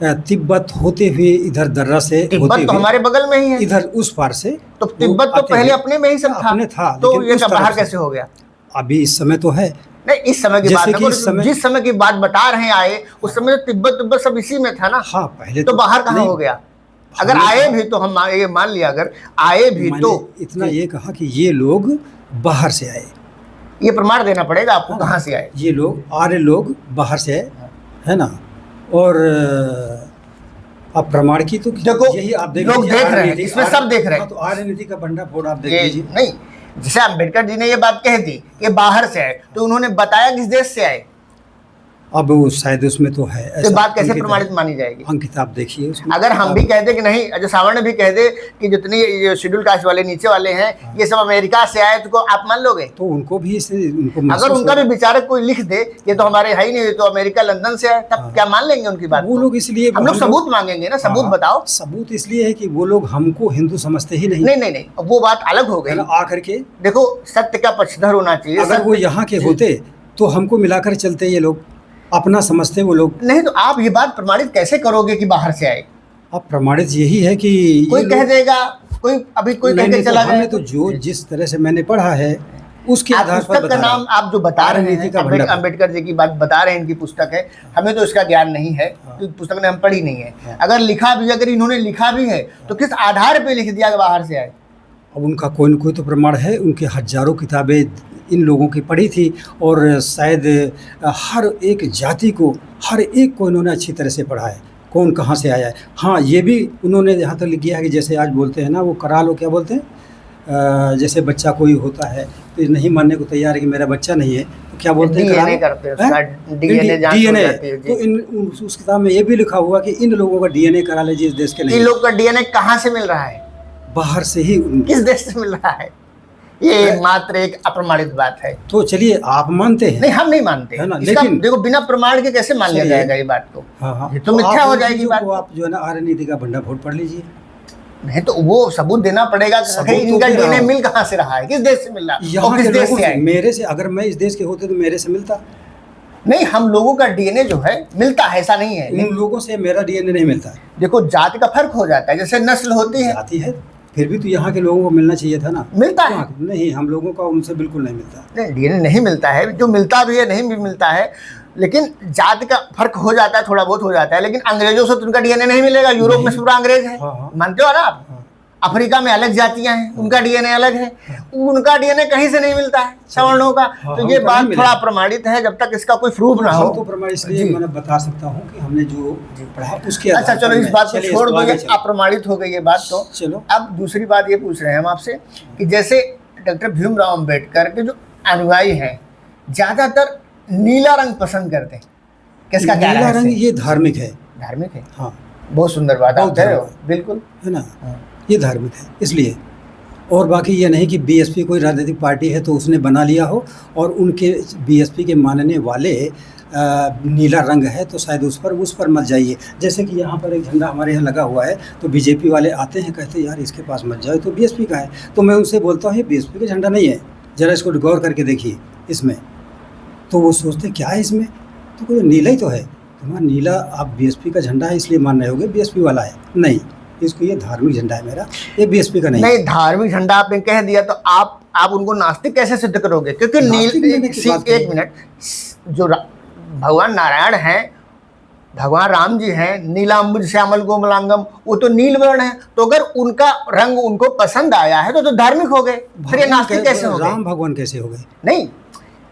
तिब्बत होते हुए इधर दर्रा से तिब्बत होते तो हुए हमारे बगल में ही है, इधर उस पार से तो वो तिब्बत तो आते पहले हुए- अपने में ही सब था, अपने था, तो लेकिन ये उस क्या तरफ बाहर से- कैसे हो गया? अभी इस समय तो है। नहीं, इस समय की जैसे बात कि है, इस समय- जिस समय की बात बता रहे हैं आए, उस समय तो तिब्बत सब इसी में था ना। हाँ, पहले तो बाहर कहाँ नहीं, हो गया? अगर हमने आए कहा- भी तो हम ये मान लिया, अगर आए भी मैंने तो इतना ये कहा कि ये लोग बाहर से आए, ये प्रमाण देना पड़ेगा आपको कहाँ से आए। ये लोग आर्य लोग बाहर से आए, है ना। और अब प्रमाण की तो देखो, यही आप देख लोग लीजिए, देख आर्य रहे हैं, नीति- इसमें सब देख रहे हैं। हाँ, तो आर्य नीति का भंडाफोड़ आप देख ये लीजिए। नहीं, जैसे अम्बेडकर जी ने ये बात कह दी कि बाहर से आए, तो उन्होंने बताया किस देश से आए, अब वो शायद उसमें तो है तो ऐसा बात कैसे अंकित प्रमाणित है। मानी जाएगी? अंकित आप देखिए उसमें। अगर हम भी कह दे कि नहीं, जो सावर्ण भी कह दे कि जितनी ये शेड्यूल कास्ट वाले नीचे वाले हैं ये सब अमेरिका से आए, तो आप मान लोगे? तो उनको भी इसे उनको अगर महसूस उनका होगा। भी विचारक कोई लिख दे ये तो हमारे है ही नहीं, ये तो अमेरिका लंदन से आए, तब क्या मान लेंगे उनकी बात वो को? लोग इसलिए हम लोग सबूत मांगेंगे ना, सबूत हाँ, बताओ। सबूत इसलिए है कि वो लोग हमको हिंदू समझते ही नहीं, नहीं नहीं नहीं, वो बात अलग हो है गई। ना। आकर के देखो, सत्य का पक्षधर होना चाहिए। अगर वो सत्य- यहाँ के जी। होते तो हमको मिलाकर चलते, ये लोग अपना समझते वो लोग। नहीं तो आप ये बात प्रमाणित कैसे करोगे कि बाहर से आए? अब प्रमाणित यही है कि कोई ये कह लोग- देगा, कोई अभी कोई नहीं, कह के नहीं, तो चला हमें जाए, तो जो जिस तरह से मैंने पढ़ा है उसके आप आधार पर पुस्तक का बता रहा नाम हूं। आप जो बता रहे राजनीति हैं, का भंडार। अम्बेडकर जी की बात बता रहे हैं, इनकी पुस्तक है, हमें तो इसका ज्ञान नहीं है क्योंकि पुस्तक ने हम पढ़ी नहीं है। अगर लिखा भी, अगर इन्होंने लिखा भी है तो किस आधार पे लिख दिया कि बाहर से आए? अब उनका कोई न कोई तो प्रमाण है, उनके हजारों किताबें इन लोगों की पढ़ी थी, और शायद हर एक जाति को, हर एक को इन्होंने अच्छी तरह से पढ़ा है, कौन कहाँ से आया है। हाँ, ये भी उन्होंने यहाँ तक लिख गया है कि जैसे आज बोलते हैं ना, वो करा लो, क्या बोलते हैं, जैसे बच्चा कोई होता है तो नहीं मानने को तैयार है कि मेरा बच्चा नहीं है, तो क्या बोलते हैं, करा DNA लो। करते हैं, हैं? उसका DNA जांच हो DNA जाती है, जी। तो उस किताब में ये भी लिखा हुआ कि इन लोगों का DNA करा लीजिए, इस देश के इन नहीं, लोग का डीएनए कहाँ से मिल रहा है? बाहर से ही किस देश से मिल रहा है? ये मात्र एक अप्रमाणित बात है। तो चलिए आप मानते हैं। नहीं, हम नहीं मानते है ना, इसका। लेकिन- देखो, बिना प्रमाण के कैसे मान लिया चलिए। जाएगा ये बात को? हाँ हाँ, ये तो मिथ्या आप हो उन जाएगी चीज़ों बात। को आप जो है ना आर्य नीति का भंडाफोड़ पढ़ लीजिए। नहीं तो वो सबूत देना पड़ेगा कि सबूत आखिर तो इनका दे रहा डीएनए हूं। मिल कहाँ से रहा है, किस देश से मिल रहा है, यहाँ और के किस देश लोगों से से, आए? मेरे से, अगर मैं इस देश के होते तो मेरे से मिलता। नहीं, हम लोगों का डीएनए जो है मिलता है, ऐसा नहीं है। उन लोगों से मेरा डीएनए नहीं मिलता है। देखो, जाति का फर्क हो जाता है, जैसे नस्ल होती है, जाति है, फिर भी तो यहाँ के लोगों को मिलना चाहिए था ना। मिलता है। वहाँ- नहीं, हम लोगों का उनसे बिल्कुल नहीं मिलता। नहीं, डीएनए नहीं मिलता है, जो मिलता भी है नहीं भी मिलता है, लेकिन जाति का फर्क हो जाता है, थोड़ा बहुत हो जाता है। लेकिन अंग्रेजों से तो उनका डीएनए नहीं मिलेगा, यूरोप में पूरा अंग्रेज है, हाँ, हाँ। मानते हो ना आप? हाँ। अफ्रीका में अलग जातियां हैं, उनका डीएनए अलग है, उनका डीएनए कहीं से नहीं मिलता है सवर्णों का। तो ये बात थोड़ा प्रमाणित है, जब तक इसका कोई प्रूफ ना हो। तो प्रमाण इसलिए मैं बता सकता हूँ कि हमने जो पढ़ा उसके। अच्छा चलो, इस बात को छोड़ दो, अप्रमाणित हो गई ये बात। तो चलो अब दूसरी बात ये पूछ रहे हैं हम आपसे कि जैसे डॉक्टर भीमराव अम्बेडकर के जो अनुयायी हैं ज़्यादातर नीला रंग पसंद करते हैं, किसका क्या नीला रंग? ये धार्मिक है। धार्मिक है, हाँ, बहुत सुंदर बात आप कह रहे हो, बिल्कुल है ना। ये धार्मिक है इसलिए, और बाकी ये नहीं कि बीएसपी कोई राजनीतिक पार्टी है तो उसने बना लिया हो और उनके बीएसपी के मानने वाले नीला रंग है तो शायद उस पर मत जाइए। जैसे कि यहाँ पर एक झंडा हमारे यहाँ लगा हुआ है तो बीजेपी वाले आते हैं, कहते हैं यार इसके पास मत जाओ, तो बीएसपी का है। तो मैं उनसे बोलता हूँ ये बीएसपी का झंडा नहीं है, ज़रा इसको गौर करके देखिए इसमें। तो वो सोचते क्या है इसमें, तो कोई नीला ही तो है। तुम्हारा नीला, आप बीएसपी का झंडा है इसलिए मान रहे होगे बीएसपी वाला है, नहीं, इसको ये धार्मिक झंडा है मेरा, ये बीएसपी का नहीं। नहीं, धार्मिक झंडा आपने कह दिया तो आप उनको नास्तिक कैसे सिद्ध करोगे? क्योंकि एक मिनट, जो भगवान नारायण हैं, भगवान राम जी हैं, नीलाम्बुज श्यामल कोमलांगम, वो तो नील वर्ण है। तो अगर उनका रंग उनको पसंद आया है तो धार्मिक हो गए, फिर ये नास्तिक कैसे हो गए? राम भगवान कैसे हो गए? नहीं,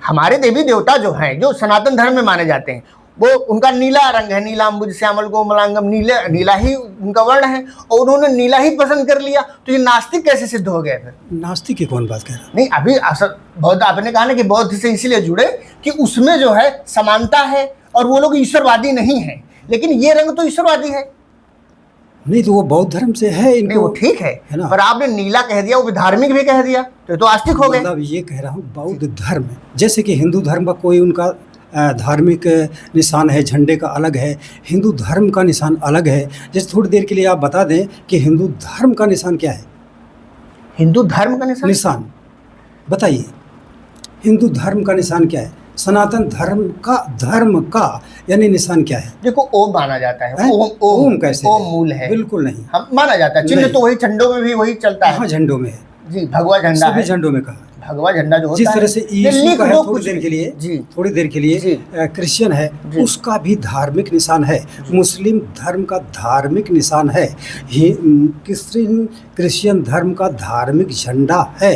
हमारे देवी देवता जो हैं, जो सनातन धर्म में माने जाते हैं, वो उनका नीला रंग है, नीलाम्बुज श्यामल कोमलांगम, नीला ही उनका वर्ण है और उन्होंने नीला ही पसंद कर लिया, तो ये नास्तिक कैसे सिद्ध हो गए? फिर नास्तिक की कौन बात कह रहा है? नहीं, अभी असल बौद्ध, आपने कहा ना कि बौद्ध से इसीलिए जुड़े कि उसमें जो है समानता है और वो लोग ईश्वरवादी नहीं है, लेकिन ये रंग तो ईश्वरवादी है। नहीं तो वो बौद्ध धर्म से है इनको, नहीं वो ठीक है ना, पर आपने नीला कह दिया, वो भी धार्मिक भी कह दिया, तो आस्तिक हो गए। मतलब ये कह रहा हूँ बौद्ध धर्म, जैसे कि हिंदू धर्म का कोई उनका धार्मिक निशान है, झंडे का अलग है, हिंदू धर्म का निशान अलग है। जैसे थोड़ी देर के लिए आप बता दें कि हिंदू धर्म का निशान क्या है? हिंदू धर्म का निशान बताइए, हिंदू धर्म का निशान क्या है? सनातन धर्म का यानी निशान क्या है? देखो ओम माना जाता है, ओम कैसे? ओम मूल है, बिल्कुल नहीं, हम माना जाता है। चिन्ह तो वही झंडों में भी वही चलता है। हाँ, झंडों में है जी, भगवा झंडा सभी झंडों में कहा, भगवा झंडा जो होता है, जिस तरह से यीशु का है थोड़ी देर के लिए क्रिश्चियन है, उसका भी धार्मिक निशान है, मुस्लिम धर्म का धार्मिक निशान है, क्रिश्चियन धर्म का धार्मिक झंडा है,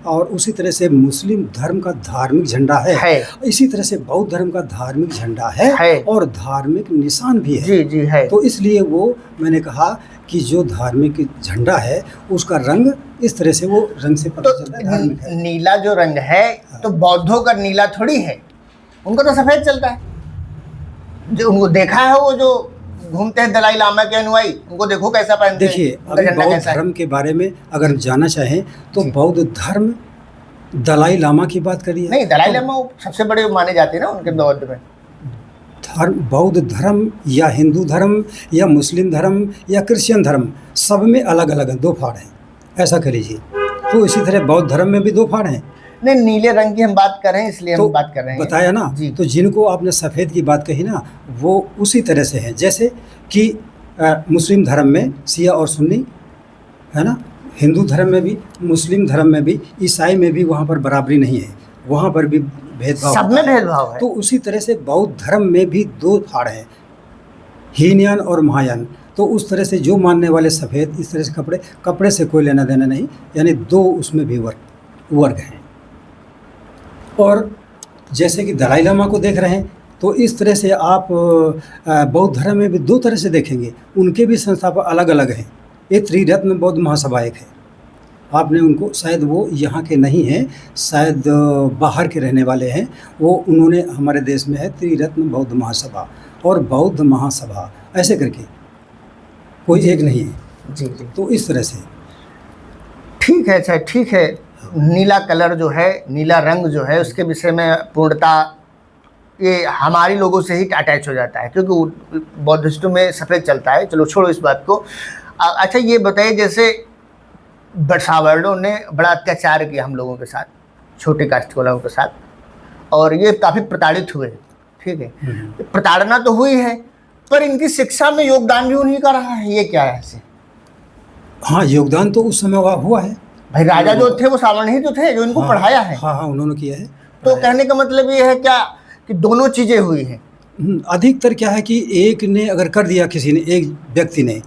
और उसी तरह से मुस्लिम धर्म का धार्मिक झंडा है, इसी तरह से बौद्ध धर्म का धार्मिक झंडा है और धार्मिक निशान भी है। जी है। तो इसलिए वो मैंने कहा कि जो धार्मिक झंडा है उसका रंग इस तरह से, वो रंग से पता चलता है धार्मिक है। नीला जो रंग है तो बौद्धों का नीला थोड़ी है, उनको तो सफेद चलता है। जो उनको देखा है, वो जो घूमते हैं दलाई लामा के अनुयायी, उनको देखो कैसा पहनते हैं। देखिए, अगर बौद्ध धर्म के बारे में अगर जानना चाहें तो बौद्ध धर्म दलाई लामा की बात करिए। नहीं, दलाई लामा सबसे बड़े माने जाते हैं ना उनके बौद्ध में। बौद्ध धर्म या हिंदू धर्म या मुस्लिम धर्म या क्रिश्चियन धर्म, सब में अलग अलग हैं, दो फाड़ हैं, ऐसा कह लीजिए। तो इसी तरह बौद्ध धर्म में भी दो फाड़ हैं। नहीं, नीले रंग की हम बात कर रहे हैं, इसलिए हम बात कर रहे हैं, बताया ना जी। तो जिनको आपने सफ़ेद की बात कही ना, वो उसी तरह से हैं, जैसे कि मुस्लिम धर्म में शिया और सुन्नी है ना, हिंदू धर्म में भी, मुस्लिम धर्म में भी, ईसाई में भी वहाँ पर बराबरी नहीं है, वहाँ पर भी भेदभाव, सब में भेदभाव है। तो उसी तरह से बौद्ध धर्म में भी दो फाड़ हैं, हीनयान और महायान। तो उस तरह से जो मानने वाले सफ़ेद, इस तरह से कपड़े से कोई लेना देना नहीं, यानी दो उसमें भी वर्ग हैं। और जैसे कि दलाई लामा को देख रहे हैं, तो इस तरह से आप बौद्ध धर्म में भी दो तरह से देखेंगे, उनके भी संस्थापक अलग अलग हैं। ये त्रिरत्न बौद्ध महासभा एक है, आपने उनको, शायद वो यहाँ के नहीं हैं, शायद बाहर के रहने वाले हैं, वो उन्होंने हमारे देश में है त्रिरत्न बौद्ध महासभा और बौद्ध महासभा, ऐसे करके कोई एक नहीं है जी। तो इस तरह से ठीक है। अच्छा ठीक है, नीला कलर जो है, नीला रंग जो है, उसके विषय में पूर्णता ये हमारी लोगों से ही अटैच हो जाता है, क्योंकि बौद्धिस्टों में सफ़ेद चलता है। चलो छोड़ो इस बात को। अच्छा ये बताइए, जैसे सावर्णों ने बड़ा अत्याचार किया हम लोगों के साथ, छोटे कास्ट वालों के साथ, और ये काफ़ी प्रताड़ित हुए, ठीक है, प्रताड़ना तो हुई है, पर इनकी शिक्षा में योगदान भी उन्हीं का रहा है, ये क्या है ऐसे? हाँ, योगदान तो उस समय हुआ है भाई, राजा जो थे वो सावर्ण ही तो थे जो इनको पढ़ाया है। हाँ, उन्होंने किया है। तो कहने का मतलब ये है क्या कि दोनों चीज़ें हुई हैं? अधिकतर क्या है कि एक ने अगर कर दिया, किसी ने, एक व्यक्ति ने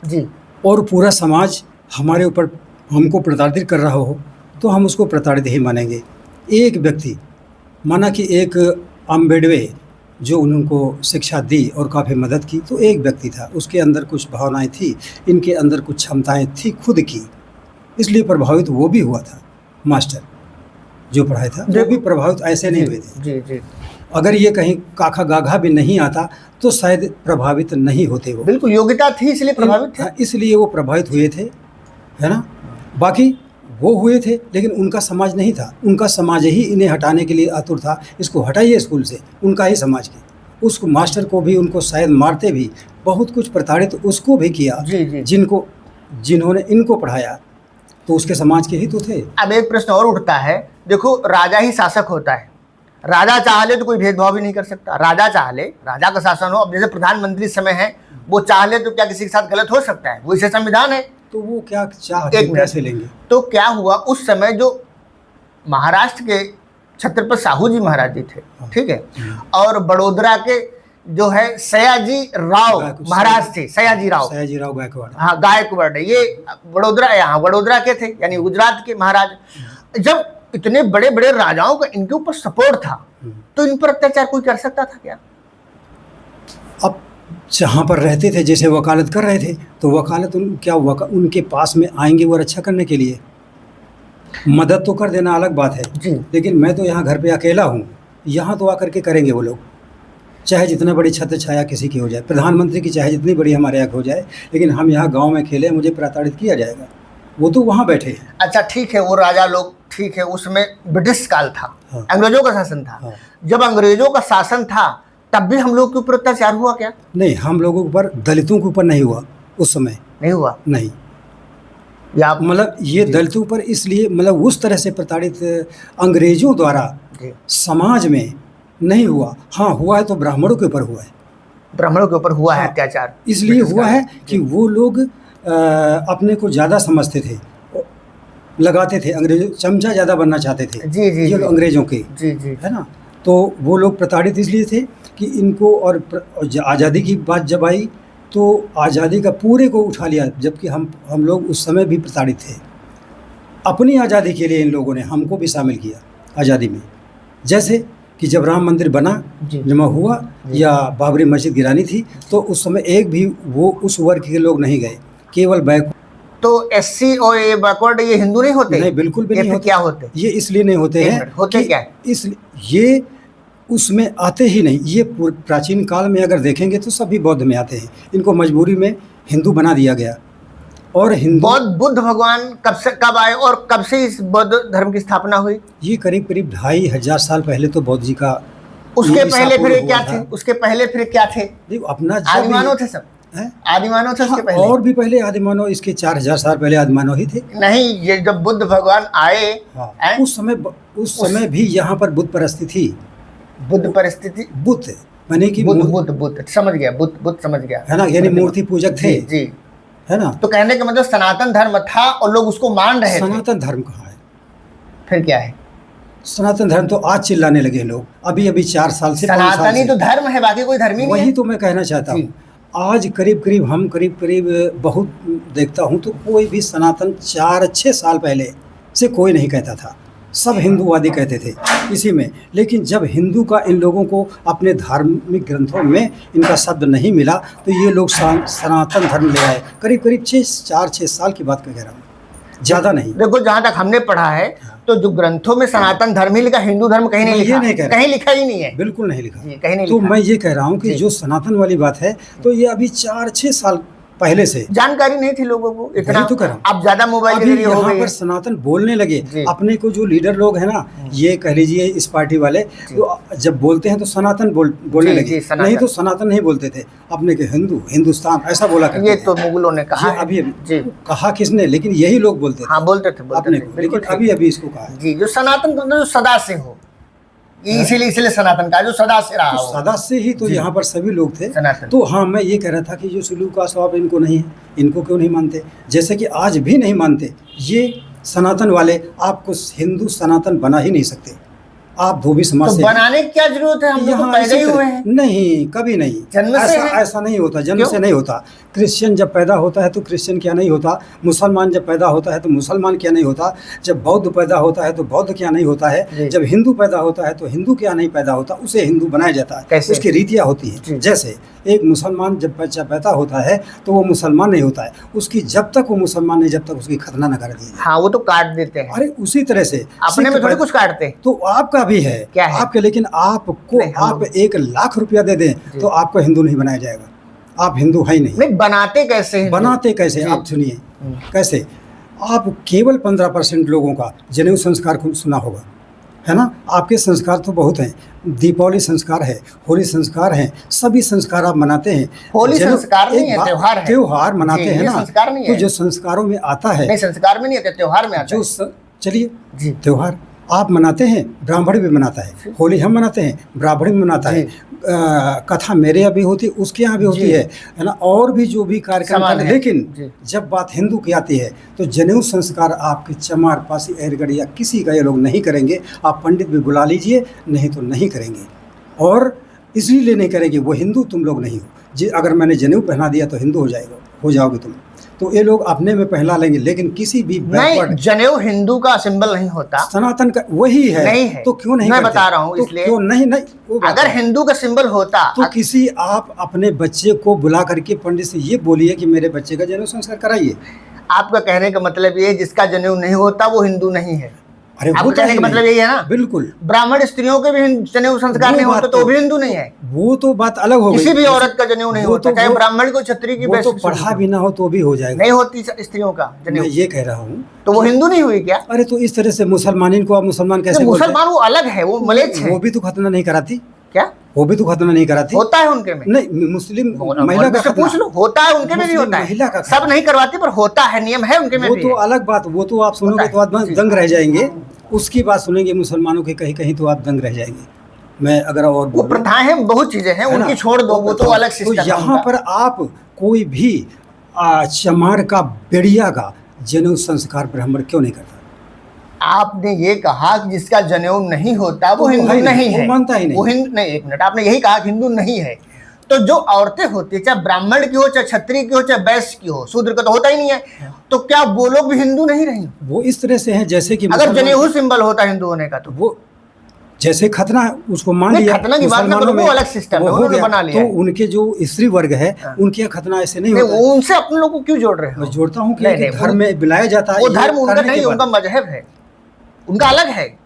जी, और पूरा समाज हमारे ऊपर हमको प्रताड़ित कर रहा हो तो हम उसको प्रताड़ित ही मानेंगे। एक व्यक्ति माना कि एक अम्बेडवे जो उनको शिक्षा दी और काफ़ी मदद की, तो एक व्यक्ति था, उसके अंदर कुछ भावनाएं थी, इनके अंदर कुछ क्षमताएं थी खुद की, इसलिए प्रभावित वो भी हुआ था। मास्टर जो पढ़ाया था वो भी प्रभावित ऐसे नहीं हुए थे। जी जी, अगर ये कहीं काखा गाघा भी नहीं आता तो शायद प्रभावित नहीं होते वो। बिल्कुल योग्यता थी इसलिए प्रभावित थे। हाँ, इसलिए वो प्रभावित हुए थे, है ना। बाकी वो हुए थे लेकिन उनका समाज नहीं था, उनका समाज ही इन्हें हटाने के लिए आतुर था, इसको हटाइए स्कूल से, उनका ही समाज के। उस मास्टर को भी उनको शायद मारते भी, बहुत कुछ प्रताड़ित उसको भी किया। जी जी, जिन्होंने इनको पढ़ाया तो उसके समाज के ही तो थे। अब एक प्रश्न और उठता है, देखो राजा ही शासक होता है, राजा चाह ले तो कोई भेदभाव भी नहीं कर सकता। राजा चाह ले, राजा का शासन हो, अब जैसे प्रधानमंत्री इस समय है, वो चाह ले तो क्या किसी के साथ गलत हो सकता है? वो इसे संविधान है। तो वो क्या चाह के कैसे लेंगे? तो क्या हुआ उस समय, जो महाराष्ट्र के छत्रपति साहू जी महाराज जी थे, ठीक है, और बड़ोदरा के जो है सयाजी राव महाराज थे, सयाजी राव गायकवाड़, हाँ गायकवाड़, ये वडोदरा के थे, यानी गुजरात के महाराज। जब इतने बड़े बड़े राजाओं का इनके ऊपर सपोर्ट था, तो इन पर अत्याचार कोई कर सकता था क्या? अब जहाँ पर रहते थे, जैसे वकालत कर रहे थे, तो वकालत उनके पास में आएंगे वो रक्षा करने के लिए, मदद तो कर देना अलग बात है जी। लेकिन मैं तो यहाँ घर पे अकेला हूँ, यहाँ तो आकर के करेंगे वो लोग, चाहे जितना बड़ी छत्र छाया किसी की हो जाए, प्रधानमंत्री की चाहे जितनी बड़ी हमारे यहाँ हो जाए, लेकिन हम यहाँ गाँव में खेले, मुझे प्रताड़ित किया जाएगा। वो तो वहाँ बैठे हैं। अच्छा ठीक है, वो राजा लोग ठीक है, उसमें ब्रिटिश काल था, हाँ। अंग्रेजों का शासन था। हाँ। जब अंग्रेजों का शासन था तब भी हम लोग के ऊपर अत्याचार हुआ क्या? नहीं, हम लोगों के ऊपर, दलितों के ऊपर नहीं हुआ उस समय, नहीं हुआ। नहीं, या मतलब ये दलितों पर इसलिए, मतलब उस तरह से प्रताड़ित अंग्रेजों द्वारा समाज में नहीं हुआ। हाँ, हुआ है तो ब्राह्मणों के ऊपर हुआ है, ब्राह्मणों के ऊपर हुआ है हाँ, अत्याचार। इसलिए हुआ है कि वो लोग अपने को ज़्यादा समझते थे, लगाते थे, अंग्रेजों चमचा ज़्यादा बनना चाहते थे। जी जी, ये अंग्रेजों के, जी जी, है ना। तो वो लोग प्रताड़ित इसलिए थे कि इनको, और आज़ादी की बात जब आई तो आज़ादी का पूरे को उठा लिया, जबकि हम लोग उस समय भी प्रताड़ित थे। अपनी आज़ादी के लिए इन लोगों ने हमको भी शामिल किया आज़ादी में। जैसे कि जब राम मंदिर बना, जमा हुआ, या बाबरी मस्जिद गिरानी थी, तो उस समय एक भी वो उस वर्ग के लोग नहीं गए, केवल बैक। तो एससी और ये बैकवर्ड, ये हिंदू नहीं होते? नहीं, बिल्कुल भी नहीं होते। क्या होते? ये इसलिए नहीं होते हैं, होते क्या है? ये उसमें आते ही नहीं। ये प्राचीन काल में अगर देखेंगे तो सभी बौद्ध में आते हैं, इनको मजबूरी में हिंदू बना दिया गया। और हिंदू, बुद्ध भगवान कब आए और कब से इस बौद्ध धर्म की स्थापना हुई? ये करीब 2500 साल पहले तो बौद्ध जी का। उसके पहले फिर क्या थे? उसके पहले फिर क्या थे? अपना आदिमानव थे, सब आदिमानव थे उसके पहले। और भी पहले आदिमानव, इसके 4000 साल पहले आदिमानव ही थे। नहीं, ये जब बुद्ध भगवान आए, उस समय भी यहाँ पर बुद्ध परस्ती थी। बुद्ध परिस्थिति, बुद्ध माने कि बुद्ध समझ गया, बुद्ध समझ गया, है ना, यानी मूर्ति पूजक थे। जी, है ना। तो कहने का मतलब सनातन धर्म था और लोग उसको मान रहे थे। सनातन धर्म कहाँ है? फिर क्या है? सनातन धर्म तो आज चिल्लाने लगे लोग, अभी 4 साल से, सनातनी तो धर्म है, बाकी कोई धर्म ही नहीं है। वही तो मैं कहना चाहता हूँ। आज हम करीब बहुत देखता हूँ तो कोई भी सनातन 4-6 साल पहले से कोई नहीं कहता था, सब हिंदूवादी कहते थे इसी में। लेकिन जब हिंदू का इन लोगों को अपने धार्मिक ग्रंथों में इनका शब्द नहीं मिला तो ये लोग सनातन धर्म ले आए। करीब 4-6 साल की बात कह रहा हूँ, ज़्यादा नहीं। देखो, जहाँ तक हमने पढ़ा है तो जो ग्रंथों में सनातन धर्म ही लिखा, हिंदू धर्म कहीं नहीं लिखा, कहीं लिखा ही नहीं है, बिल्कुल नहीं लिखा, कहीं नहीं। तो मैं ये कह रहा हूँ कि जो सनातन वाली बात है, तो ये अभी 4-6 साल पहले से जानकारी नहीं थी लोगों को इतना। तो अब ज्यादा मोबाइल के जरिए हो गई है। सनातन बोलने लगे अपने को, जो लीडर लोग हैं ना, ये कह लीजिए इस पार्टी वाले, तो जब बोलते हैं तो सनातन बोलने लगे, नहीं तो सनातन नहीं बोलते थे, अपने के हिंदुस्तान ऐसा बोला करते। ये तो मुगलों ने कहा, अभी कहा किसने, लेकिन यही लोग बोलते थे। हाँ, बोलते थे अपने को, लेकिन अभी इसको कहा जी, जो सनातन जो सदा से हो, इसीलिए सनातन का जो सदा से रहा, सदा से ही तो यहाँ पर सभी लोग थे। तो हाँ, मैं ये कह रहा था कि जो सुलू का स्वभाव इनको नहीं है, इनको क्यों नहीं मानते? जैसे कि आज भी नहीं मानते ये सनातन वाले, आपको हिंदू सनातन बना ही नहीं सकते। आप धोबी समाज तो से बनाने की क्या जरूरत है, हम लोग तो यहाँ पैदा इसी ही हुए तरह- हैं। नहीं, कभी नहीं। जन्म से ऐसा है। ऐसा नहीं होता, जन्म क्यों? से नहीं होता। क्रिश्चियन जब पैदा होता है तो क्रिश्चियन क्या नहीं होता, मुसलमान जब पैदा होता है तो मुसलमान क्या नहीं होता, जब बौद्ध पैदा होता है तो बौद्ध क्या नहीं होता जी। है, जब हिंदू पैदा होता है तो हिंदू क्या नहीं पैदा होता, उसे हिंदू बनाया जाता है। कैसे? उसकी रीतियाँ होती जी। हैं। जैसे एक मुसलमान जब बच्चा पैदा होता है तो वो मुसलमान नहीं होता है, उसकी जब तक वो मुसलमान नहीं, जब तक उसकी खतना न कर दी जाए। हाँ, वो तो काट देते हैं। अरे उसी तरह से अपने सिख में थोड़ी पैदा- कुछ काटते। तो आपका भी है, क्या है? आपके, लेकिन आपको नहीं, हम- आप 1 लाख रुपया दे दें जी। तो आपको हिंदू नहीं बनाया जाएगा। आप हिंदू है ही नहीं। नहीं, बनाते कैसे हैं? बनाते कैसे, जी। आप सुनिए हम्म। कैसे। आप केवल 15% लोगों का जनेऊ संस्कार को सुना होगा, है ना। आपके संस्कार तो बहुत हैं, दीपावली संस्कार है, होली संस्कार है, सभी संस्कार आप मनाते हैं। होली जनेऊ- संस्कार नहीं एक है, बात- त्योहार है। त्योहार मनाते जी, हैं ये ना, संस्कार नहीं तो है। जो संस्कारों में आता है, नहीं, संस्कार में नहीं आता, त्योहार में आता जो है। चलिए जी। त्योहार आप मनाते हैं, ब्राह्मण भी मनाता है। होली हम मनाते हैं, ब्राह्मण भी मनाता है। कथा मेरे यहाँ भी होती है, उसके यहाँ भी होती जी। है ना, और भी जो भी कार्यक्रम समान करते है। लेकिन जी। जब बात हिंदू की आती है तो जनेऊ संस्कार आपके चमार, पासी, अहरगढ़ या किसी का ये लोग नहीं करेंगे। आप पंडित भी बुला लीजिए, नहीं तो नहीं करेंगे। और इसलिए नहीं करेंगे, वो हिंदू तुम लोग नहीं हो जी। अगर मैंने जनेऊ पहना दिया तो हिंदू हो जाओगे तुम। तो ये लोग अपने में पहला लेंगे, लेकिन किसी भी नहीं, बैकवर्ड जनेऊ हिंदू का सिंबल नहीं होता। सनातन का वही है। नहीं है। तो क्यों नहीं मैं करते? बता रहा हूँ, तो इसलिए क्यों नहीं वो बात अगर है। हिंदू का सिंबल होता तो किसी आप अपने बच्चे को बुला करके पंडित से ये बोलिए कि मेरे बच्चे का जनेऊ संस्कार कराइए। आपका कहने का मतलब ये है, जिसका जनेऊ नहीं होता वो हिंदू नहीं है। अरे आपका वो तो कहने का मतलब यही है ना। बिल्कुल, ब्राह्मण स्त्रियों के भी जनेऊ संस्कार वो नहीं होता बात तो वो तो- भी हिंदू नहीं है। वो तो बात अलग हो गई। किसी भी औरत का जनेऊ नहीं वो होता, तो- चाहे वो- ब्राह्मण को, क्षत्रिय की, वो तो वैश्य पढ़ा की। भी ना हो तो भी हो जाएगा। नहीं होती स्त्रियों का मैं जनेऊ, ये कह रहा हूँ। तो वो हिंदू नहीं हुई क्या? अरे तो इस तरह से मुसलमानी को आप मुसलमान कैसे बोलते हैं? मुसलमान वो अलग है, वो मलेच्छ है। वो भी तो खतना नहीं कराती। क्या वो भी तो खतना नहीं कराती। होता है उनके में? नहीं, मुस्लिम महिला का से पूछ खतना, लो, होता है उनके में भी, मुस्लिम होता महिला का है। खतना। सब नहीं करवाती पर होता है, नियम है उनके में वो भी तो है। अलग बात, वो तो आप सुनोगे होता तो आप है। दंग रह जाएंगे। उसकी बात सुनेंगे मुसलमानों की कहीं कहीं तो आप दंग रह जाएंगे। मैं अगर और वो बोलूं, प्रथाएं हैं, बहुत चीजें हैं, है ना? उनकी छोड़ दो, वो तो अलग तो सिस्टम है यहाँ उनका। पर आप कोई भी चमार का, बेड़िया का जनेऊ संस्कार ब्राह्मण क्यों नहीं करता? आपने ये कहा कि जिसका जनेऊ नहीं होता वो तो वो हिंदू है ही नहीं, नहीं वो है। मानता ही नहीं। वो हिंदू नहीं, एक मिनट, आपने यही कहा कि हिंदू नहीं है। तो जो औरतें होती है, चाहे ब्राह्मण की हो, चाहे क्षत्रिय की हो, चाहे वैश्य की हो, शूद्र का तो होता ही नहीं है। तो क्या वो लोग भी हिंदू नहीं रही? वो इस तरह से है जैसे कि अगर मुसलमान- जनेऊ सिंबल होता हिंदू होने का तो वो जैसे खतना है, उसको मान नहीं, लिया। खतना की बात ना मुसलमानों करो, वो में अलग सिस्टम है, वो हो उन्होंने गया। बना लिया तो है। उनके जो स्त्री वर्ग है, उनके यहाँ खतना ऐसे नहीं नहीं, होता है। वो उनसे अपने लोग को क्यों जोड़ रहे हो? मैं जोड़ता हूँ कि नहीं, एक नहीं, धर्म में बुलाया जाता है। वो ये धर्म उनका करने नहीं, के बाद- उनका मजहब है, उनका अलग है।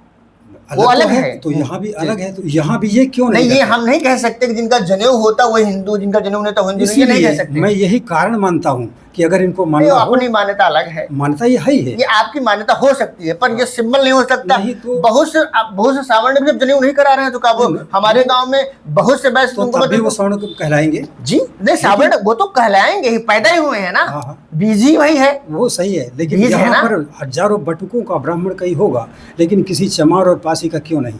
वो अलग तो है। तो यहाँ भी अलग है, तो यहाँ भी ये क्यों नहीं नहीं, ये करते? हम नहीं कह सकते कि जिनका जनेऊ होता वो हिंदू, जिनका जनेऊ नहीं होता वो हिंदू नहीं, ये नहीं कह इसीलिए सकते। मैं यही कारण मानता हूँ कि अगर इनको नहीं, मानना हो, अपनी मान्यता अलग है, मान्यता ये है ही है। ये आपकी मान्यता हो सकती है, पर ये सिंबल नहीं हो सकता। नहीं तो- बहुत से सावर्ण भी जब जनेऊ नहीं करा रहे हैं तो क्या वो हमारे गांव में बहुत से वैश्य तो तुमको तब भी वो बताते- स्वर्ण को कहलाएंगे। जी नहीं, सावर्ण वो तो कहलाएंगे ही, पैदा ही हुए हैं ना, हाँ, हाँ। बीजी वही है। वो सही है, लेकिन बीज है यहाँ ना? पर हजारों बटुकों का ब्राह्मण का ही होगा, लेकिन किसी चमार और पासी का क्यों नहीं?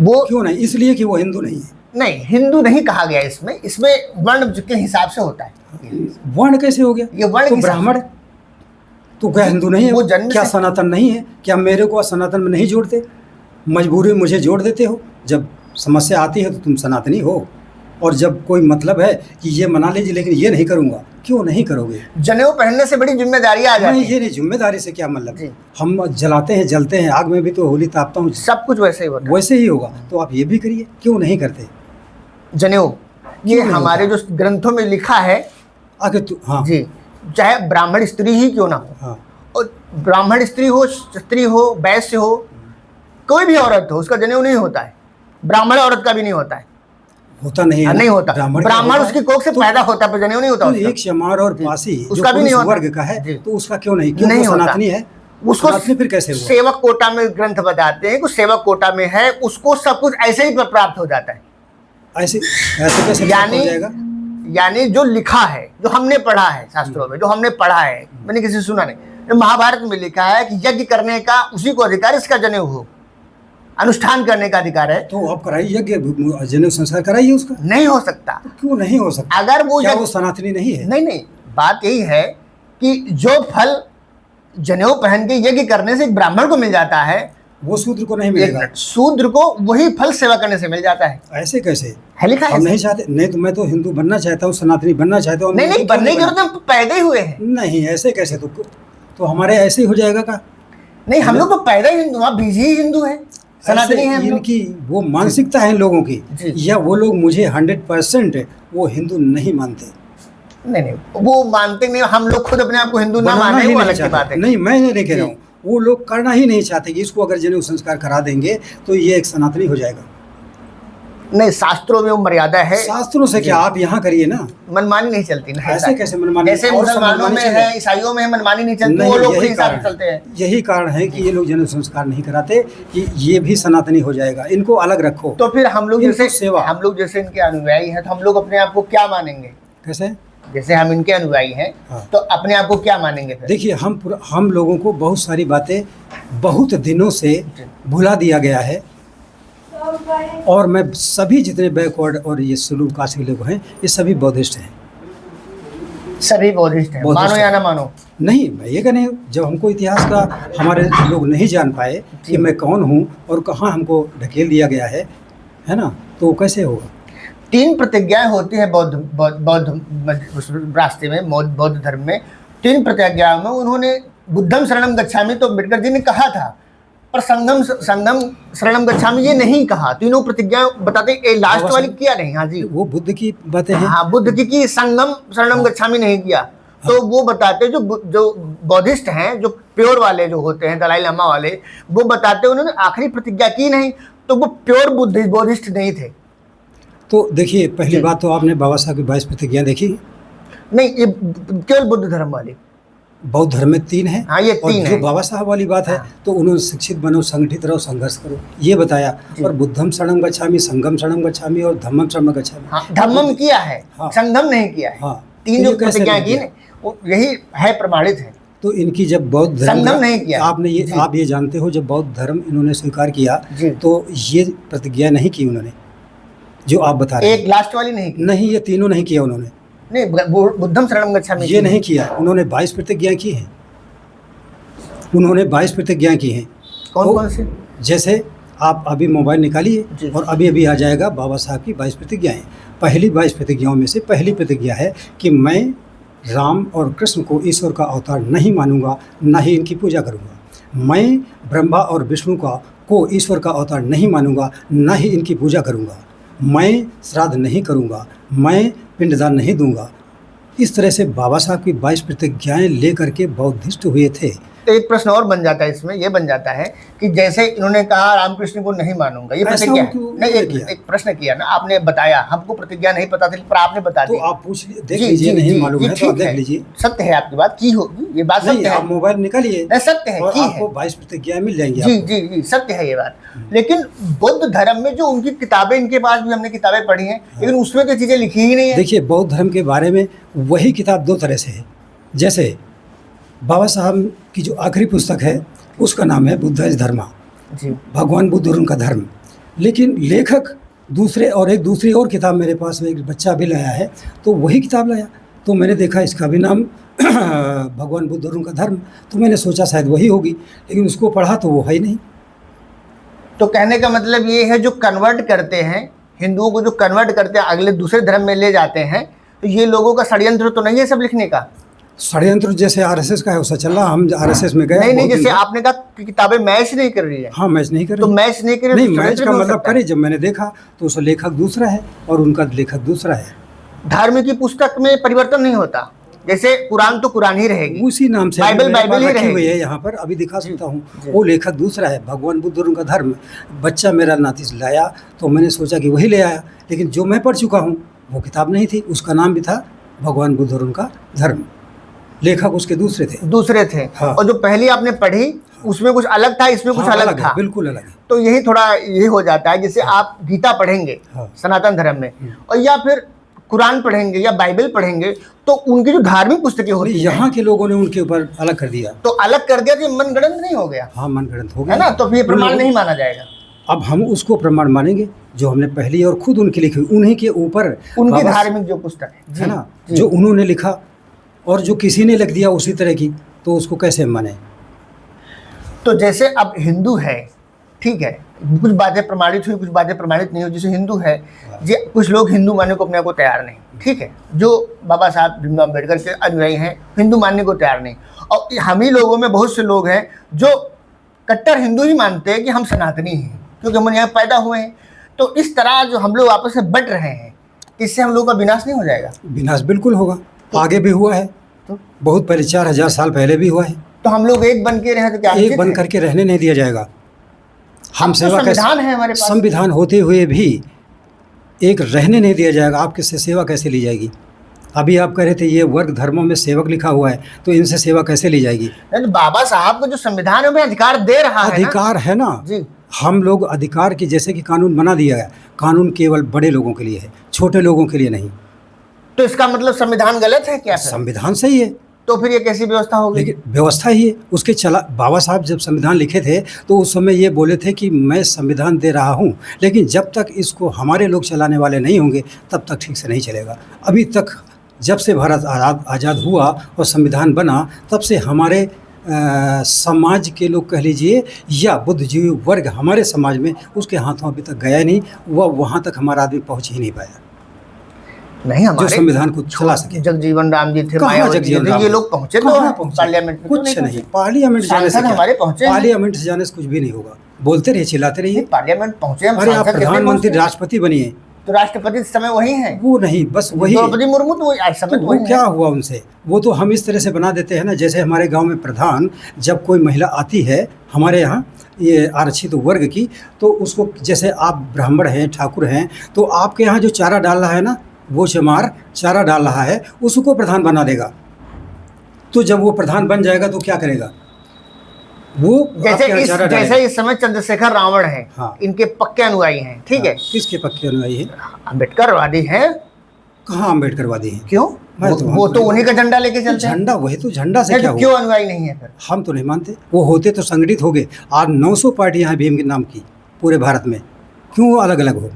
वो क्यों नहीं? इसलिए कि वो हिंदू नहीं है। नहीं, हिंदू नहीं कहा गया इसमें, इसमें वर्ण के हिसाब से होता है। वर्ण कैसे हो गया? ये वर्ण तो किस- ब्राह्मण तो क्या हिंदू नहीं है? वो जन्म क्या से- सनातन नहीं है? क्या मेरे को सनातन में नहीं जोड़ते? मजबूरी में मुझे जोड़ देते हो। जब समस्या आती है तो तुम सनातनी हो, और जब कोई मतलब है कि ये मना लीजिए लेकिन ये नहीं करूँगा, क्यों नहीं करोगे? जनेऊ पहनने से बड़ी जिम्मेदारी आ मैं जाती है। ये नहीं, जिम्मेदारी से क्या मतलब? जी। हम जलाते हैं, जलते हैं, आग में भी तो होली तापता हूँ, सब कुछ वैसे ही होता है। वैसे ही होगा। तो आप ये भी करिए, क्यों नहीं करते? जनेऊ ये क्यों नहीं हमारे जो ग्रंथों में लिखा है, आगे तू, हाँ जी, चाहे ब्राह्मण स्त्री ही क्यों ना हो, हाँ, और ब्राह्मण स्त्री हो, क्षत्रिय हो, वैश्य हो, कोई भी औरत हो, उसका जनेऊ नहीं होता है। ब्राह्मण औरत का भी नहीं होता है। होता नहीं है ना? नहीं होता। ब्राह्मण ब्राह्मण का उसकी होता है। कोख से पैदा होता है, पर जनेऊ नहीं होता तो उसका। एक चमार और पासी जो उसका भी नहीं पुरुष होता। वर्ग का है, जी। तो उसका क्यों नहीं? क्यों नहीं वो होता। सनातनी है? उसको सनातनी फिर कैसे हुआ? सेवक कोटा में ग्रंथ बताते हैं कि सेवक कोटा में है, उसको सब कुछ ऐसे ही प्राप्त हो जाता है। ऐसे ऐसे कैसे प्राप्त हो जाएगा? यानी जो लिखा है, जो हमने पढ़ा है शास्त्रों में, जो हमने पढ़ा है, मैंने किसी से सुना नहीं, महाभारत में लिखा है कि यज्ञ करने का उसी को अधिकार, इसका जनेऊ हो, अनुष्ठान करने का अधिकार है। तो आप कराइए यज्ञ, जनेऊ संस्कार कराइए उसका। नहीं हो सकता। तो क्यों नहीं हो सकता? अगर वो क्या यज्ञ- वो सनातनी नहीं है? नहीं, बात यही है कि जो फल जनेऊ पहन के यज्ञ करने से एक ब्राह्मण को मिल जाता है, वो शूद्र को नहीं एक मिलेगा। मिनट, शूद्र को वही फल सेवा करने से मिल जाता है। ऐसे कैसे? है लिखा है हम ऐसे? नहीं चाहते। नहीं तो मैं तो हिंदू बनना चाहता हूँ, सनातनी बनना चाहता हूँ। नहीं नहीं, बनने की जरूरत है, हम पैदा ही हुए हैं। नहीं, ऐसे कैसे? तो हमारे ऐसे ही हो जाएगा का? नहीं, हम लोग तो पैदा ही हिंदू, आप बीजी ही हिंदू है, सनातनी है हम लोग। इनकी वो मानसिकता है इन लोगों की, जी। या वो लोग मुझे 100% वो हिंदू नहीं मानते। नहीं नहीं, वो मानते नहीं, हम लोग खुद अपने आप को हिंदू ना बनाना माने, ही वो नहीं अलग की बात चाहते। है। नहीं, मैं नहीं कह रहा जी। हूँ, वो लोग करना ही नहीं चाहते कि इसको अगर जनेऊ संस्कार करा देंगे तो ये एक सनातनी हो जाएगा। नहीं, शास्त्रों में वो मर्यादा है। शास्त्रों से क्या, आप यहाँ करिए ना। मनमानी नहीं चलती ना। ऐसे कैसे मनमानी? जैसे और सब मुसलमानों मनमानी में चले। है, ईसाइयों में है, मनमानी नहीं चलती, नहीं, वो लोग यही अपने हिसाब कारण से चलते हैं। यही कारण है कि ये लोग जनेऊ संस्कार नहीं कराते कि ये भी सनातनी हो जाएगा, इनको अलग रखो। तो फिर हम लोग इनको जैसे सेवा। हम लोग जैसे इनके अनुयायी हैं, तो हम लोग अपने आप को क्या मानेंगे? कैसे? जैसे हम इनके अनुयायी हैं, हाँ। तो अपने आप को क्या मानेंगे फिर? देखिए, हम लोगों को बहुत सारी बातें बहुत दिनों से भुला दिया गया है, और मैं सभी जितने बैकवर्ड और ये शेड्यूल कास्ट के लोग हैं, ये सभी बौद्धिस्ट हैं। सभी बौद्धिस्ट हैं, बौद्धिस्ट मानो या हैं। ना मानो। नहीं, मैं ये कहने, जब हमको इतिहास का हमारे लोग नहीं जान पाए कि मैं कौन हूँ और कहाँ हमको ढकेल दिया गया है ना, तो कैसे होगा? 3 प्रतिज्ञाएं होती हैं बौद्ध रास्ते में, बौद्ध धर्म में 3 प्रतिज्ञाओं में उन्होंने बुद्धम शरणम गच्छामि तो अम्बेडकर जी ने कहा था, पर संगम शरणम गच्छामि ये नहीं कहा। तीनों प्रतिज्ञाएं बताते, लास्ट वाली किया नहीं। हाँ जी, वो बुद्ध की बातें हैं। हाँ, बुद्ध की संगम शरणम गच्छामि नहीं किया। तो वो बताते, जो बौद्धिस्ट हैं, जो प्योर वाले जो होते हैं, दलाई लामा वाले, वो बताते उन्होंने आखिरी प्रतिज्ञा की नहीं, तो वो प्योर बौद्धिस्ट नहीं थे। तो देखिए, पहली बात तो आपने बाबा साहब की 22 प्रतिज्ञा देखी? नहीं, ये केवल बुद्ध धर्म वाली। बौद्ध धर्म में 3 है। हाँ, ये 3 और है। जो बाबा साहब वाली बात है, तो उन्होंने शिक्षित बनो, संगठित रहो, संघर्ष करो, ये बताया। और बुद्धम शरणम गच्छामि, संगम शरणम गच्छामि और धम्मम शरणम गच्छामि। हाँ, धम्मम किया है, हाँ। संगम नहीं किया है। हाँ, 3 तो जो ये कैसे प्रतिज्ञा नहीं की किया? वो यही है, प्रमाणित है। तो इनकी जब बौद्ध धर्म संगम नहीं किया। आपने ये जी। आप ये जानते हो, जब बौद्ध धर्म इन्होंने स्वीकार किया, जी। तो ये प्रतिज्ञा नहीं की उन्होंने, जो आप बता रहे एक लास्ट वाली नहीं की। हैं। नहीं, ये तीनों नहीं किया उन्होंने। नहीं, बुद्धम शरणम गच्छामि ये नहीं किया। उन्होंने 22 प्रतिज्ञा की हैं। उन्होंने 22 प्रतिज्ञा की हैं। कौन कौन से? जैसे आप अभी मोबाइल निकालिए जी। और अभी अभी आ जाएगा बाबा साहब की 22 प्रतिज्ञाएं। पहली 22 प्रतिज्ञाओं में से पहली प्रतिज्ञा है कि मैं राम और कृष्ण को ईश्वर का अवतार नहीं मानूंगा, ना ही इनकी पूजा करूंगा। मैं ब्रह्मा और विष्णु को ईश्वर का अवतार नहीं मानूंगा, ना ही इनकी पूजा करूंगा। मैं श्राद्ध नहीं करूंगा, मैं पिंडदान नहीं दूंगा। इस तरह से बाबा साहब की 22 प्रतिज्ञाएं लेकर के बौद्धिस्ट हुए थे। तो एक प्रश्न और बन जाता है इसमें, ये बन जाता है कि जैसे इन्होंने कहा रामकृष्ण को नहीं मानूंगा, ये ऐसा प्रतिज्ञा है। क्यों नहीं, किया? एक प्रश्न किया ना आपने, बताया हमको प्रतिज्ञा नहीं पता थी, पर आपने बता तो दी। आप पूछ देख लीजिए, नहीं मालूम है तो आप ठीक देख है, लीजिए। सत्य है आपकी बात, की होगी ये बात, नहीं, सत्य आप है। मोबाइल निकालिए नहीं, सत्य है, और की आपको है। 22 प्रतिज्ञाएं मिल जाएंगी जी आपको। जी जी, सत्य है ये बात। लेकिन बुद्ध धर्म में जो उनकी किताबें, इनके पास भी हमने किताबें पढ़ी हैं, लेकिन उसमें तो चीजें लिखी ही नहीं है। देखिए, बौद्ध धर्म के बारे में वही किताब 2 तरह से है। जैसे बाबा साहब की जो आखिरी पुस्तक है, उसका नाम है बुद्ध धर्मा, जी। भगवान बुद्ध और उनका धर्म। लेकिन लेखक दूसरे, और एक दूसरी और किताब मेरे पास में एक बच्चा भी लाया है, तो वही किताब लाया, तो मैंने देखा इसका भी नाम भगवान बुद्ध और उनका धर्म, तो मैंने सोचा शायद वही होगी, लेकिन उसको पढ़ा तो वो है ही नहीं। तो कहने का मतलब ये है, जो कन्वर्ट करते हैं हिंदुओं को, जो कन्वर्ट करते हैं अगले दूसरे धर्म में ले जाते हैं, तो ये लोगों का षड्यंत्र तो नहीं है सब लिखने का? षड्यंत्र जैसे आरएसएस का है वैसा चल रहा। हम आरएसएस में गए नहीं, बहुत जैसे दिन तक। आपने कहा कि किताबें मैच नहीं कर रही है। हाँ, मैच नहीं कर तो रही। मैच नहीं कर रही, नहीं, तो मैच षड्यंत्र का भी हो मतलब सकता है। करे, जब मैंने देखा तो उसका लेखक दूसरा है और उनका लेखक दूसरा है। धर्म की पुस्तक में परिवर्तन नहीं होता, जैसे कुरान तो कुरान ही रहेगी, उसी नाम से बाइबल मेरे पास बाइबल ही रखी हुई रहेगी। है, यहाँ पर अभी दिखा सकता हूँ। जी। वो लेखक दूसरा है, भगवान बुद्ध और उनका धर्म। बच्चा मेरा नाती लाया तो मैंने सोचा कि वही ले आया, लेकिन जो मैं पढ़ चुका हूँ वो किताब नहीं थी, उसका नाम भी था भगवान बुद्ध और उनका धर्म। लेखक उसके दूसरे थे। हाँ। और जो पहली आपने पढ़ी उसमें कुछ अलग था, इसमें कुछ हाँ, अलग था, बिल्कुल अलग है। तो यही थोड़ा ये हो जाता है। जैसे आप गीता पढ़ेंगे हाँ। सनातन धर्म में, और या फिर कुरान पढ़ेंगे या बाइबल पढ़ेंगे, तो उनकी जो धार्मिक पुस्तकें होती हैं, यहाँ के लोगों ने उनके ऊपर अलग कर दिया। तो अलग कर दिया, तो ये मनगढ़ंत नहीं हो गया, हाँ, मनगढ़ंत हो है गया ना? तो फिर ये प्रमाण नहीं माना जाएगा। अब हम उसको प्रमाण मानेंगे जो हमने पहली और खुद उनकी लिखी, उन्हीं के ऊपर उनकी बाबा- धार्मिक जो पुस्तक है ना, जो उन्होंने लिखा और जो किसी ने लिख दिया उसी तरह की, तो उसको कैसे माने? तो जैसे अब हिंदू है, ठीक है, कुछ बातें प्रमाणित हुई, कुछ बातें प्रमाणित नहीं हुई। जैसे हिंदू है जी, कुछ लोग हिंदू मानने को अपने आप को तैयार नहीं, ठीक है, जो बाबा साहब भीमराव अम्बेडकर के अनुयायी हैं हिंदू मानने को तैयार नहीं। और हम ही लोगों में बहुत से लोग हैं जो कट्टर हिंदू ही मानते हैं कि हम सनातनी हैं, क्योंकि हम यहाँ पैदा हुए हैं। तो इस तरह जो हम लोग आपस में बट रहे हैं, इससे हम लोग का विनाश नहीं हो जाएगा? विनाश बिल्कुल होगा, आगे भी हुआ है, तो बहुत पहले 4000 साल पहले भी हुआ है। तो हम लोग एक बन के रहे तो क्या एक बन करके रहने नहीं दिया जाएगा। हम सेवा कैसे, संविधान है हमारे पास, संविधान होते हुए भी एक रहने नहीं दिया जाएगा। आप किससे सेवा कैसे ली जाएगी? अभी आप कह रहे थे ये वर्ग धर्मों में सेवक लिखा हुआ है, तो इनसे सेवा कैसे ली जाएगी? तो बाबा साहब को जो संविधान में अधिकार दे रहा है, अधिकार है ना जी। हम लोग अधिकार की, जैसे कि कानून बना दिया गया, कानून केवल बड़े लोगों के लिए है, छोटे लोगों के लिए नहीं। तो इसका मतलब संविधान गलत है क्या? संविधान सही है, तो फिर ये कैसी व्यवस्था होगी? लेकिन व्यवस्था ही है उसके चला। बाबा साहब जब संविधान लिखे थे तो उस समय ये बोले थे कि मैं संविधान दे रहा हूँ, लेकिन जब तक इसको हमारे लोग चलाने वाले नहीं होंगे तब तक ठीक से नहीं चलेगा। अभी तक जब से भारत आज़ाद हुआ और संविधान बना, तब से हमारे समाज के लोग कह लीजिए या बुद्धिजीवी वर्ग हमारे समाज में, उसके हाथों अभी तक गया नहीं, वह वहाँ तक हमारा आदमी पहुँच ही नहीं पाया नहीं, हमारे जो संविधान को चला सके। जगजीवन राम जी थे, मायावती थे, ये लोग पहुंचे तो पार्लियामेंट में? कुछ नहीं, पार्लियामेंट जाने से हमारे पहुंचे, पार्लियामेंट से जाने से कुछ भी नहीं होगा। बोलते रहिए, चिल्लाते रहिए। पार्लियामेंट पहुंचे हम, अरे आप प्रधानमंत्री राष्ट्रपति बनिए, तो राष्ट्रपति इस समय वही है, वो नहीं, बस वही द्रौपदी मुर्मू, तो वो क्या हुआ उनसे? वो तो हम इस तरह से बना देते हैं ना, जैसे हमारे गांव में प्रधान, जब कोई महिला आती है हमारे यहाँ ये आरक्षित वर्ग की, तो उसको, जैसे आप ब्राह्मण हैं, ठाकुर हैं, तो आपके यहाँ जो चारा डाल रहा है ना, वो चमार चारा डाल रहा है, उसको प्रधान बना देगा। तो जब वो प्रधान बन जाएगा तो क्या करेगा? वो जैसे इस समय चंद्रशेखर रावण है, हाँ। इनके पक्के अनुयायी हैं, ठीक है। किसके पक्के अनुयायी है? अम्बेडकरवादी हैं। कहाँ अम्बेडकरवादी हैं? क्यों? वो तो उन्हीं का झंडा लेके चलते हैं। झंडा, वही तो झंडा से क्या हुआ? क्यों अनुयायी नहीं है फिर? हम तो नहीं मानते, वो होते तो संगठित हो गए। आज 900 पार्टियां हैं भीम के नाम की पूरे भारत में, क्यों वो अलग अलग हो?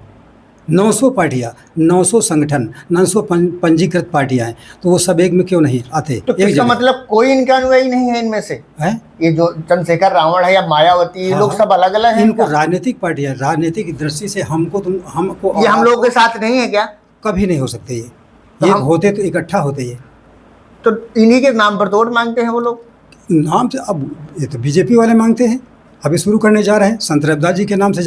900 पार्टियां, 900 संगठन, 900 पंजीकृत पार्टियां हैं, तो वो सब एक में क्यों नहीं आते? तो इसका मतलब कोई इनका अनुयायी नहीं है इनमें से? है ये जो चंद्रशेखर रावण है या मायावती, हाँ, लोग सब अलग अलग हैं। इनको राजनीतिक पार्टियां, राजनीतिक दृष्टि से हमको ये हम लोग के साथ नहीं है क्या? कभी नहीं हो सकते ये होते तो इकट्ठा होते ये। तो इन्हीं के नाम पर तो वोट मांगते हैं वो लोग। नाम से अब ये तो बीजेपी वाले मांगते हैं, अभी शुरू करने जा रहे हैं, संत रविदास जी के नाम से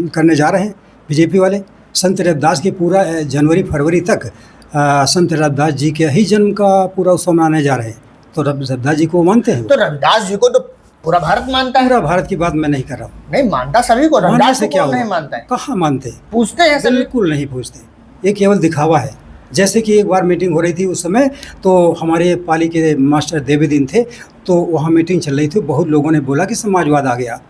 करने जा रहे हैं बीजेपी वाले। संत रविदास की पूरा जनवरी फरवरी तक संत रविदास जी के ही जन्म का पूरा उत्सव मनाने जा रहे हैं। तो रविदास जी को मानते हैं? तो रविदास जी को तो पूरा भारत मानता है। पूरा भारत की बात मैं नहीं कर रहा हूँ। नहीं मानता सभी को, रविदास से क्या नहीं मानता है? कहाँ मानते? पूछते हैं सभी? बिल्कुल नहीं पूछते, ये केवल दिखावा है। जैसे कि एक बार मीटिंग हो रही थी उस समय, तो हमारे पाली के मास्टर देवीदीन थे, तो वहाँ मीटिंग चल रही थी, बहुत लोगों ने बोला कि समाजवाद आ गया,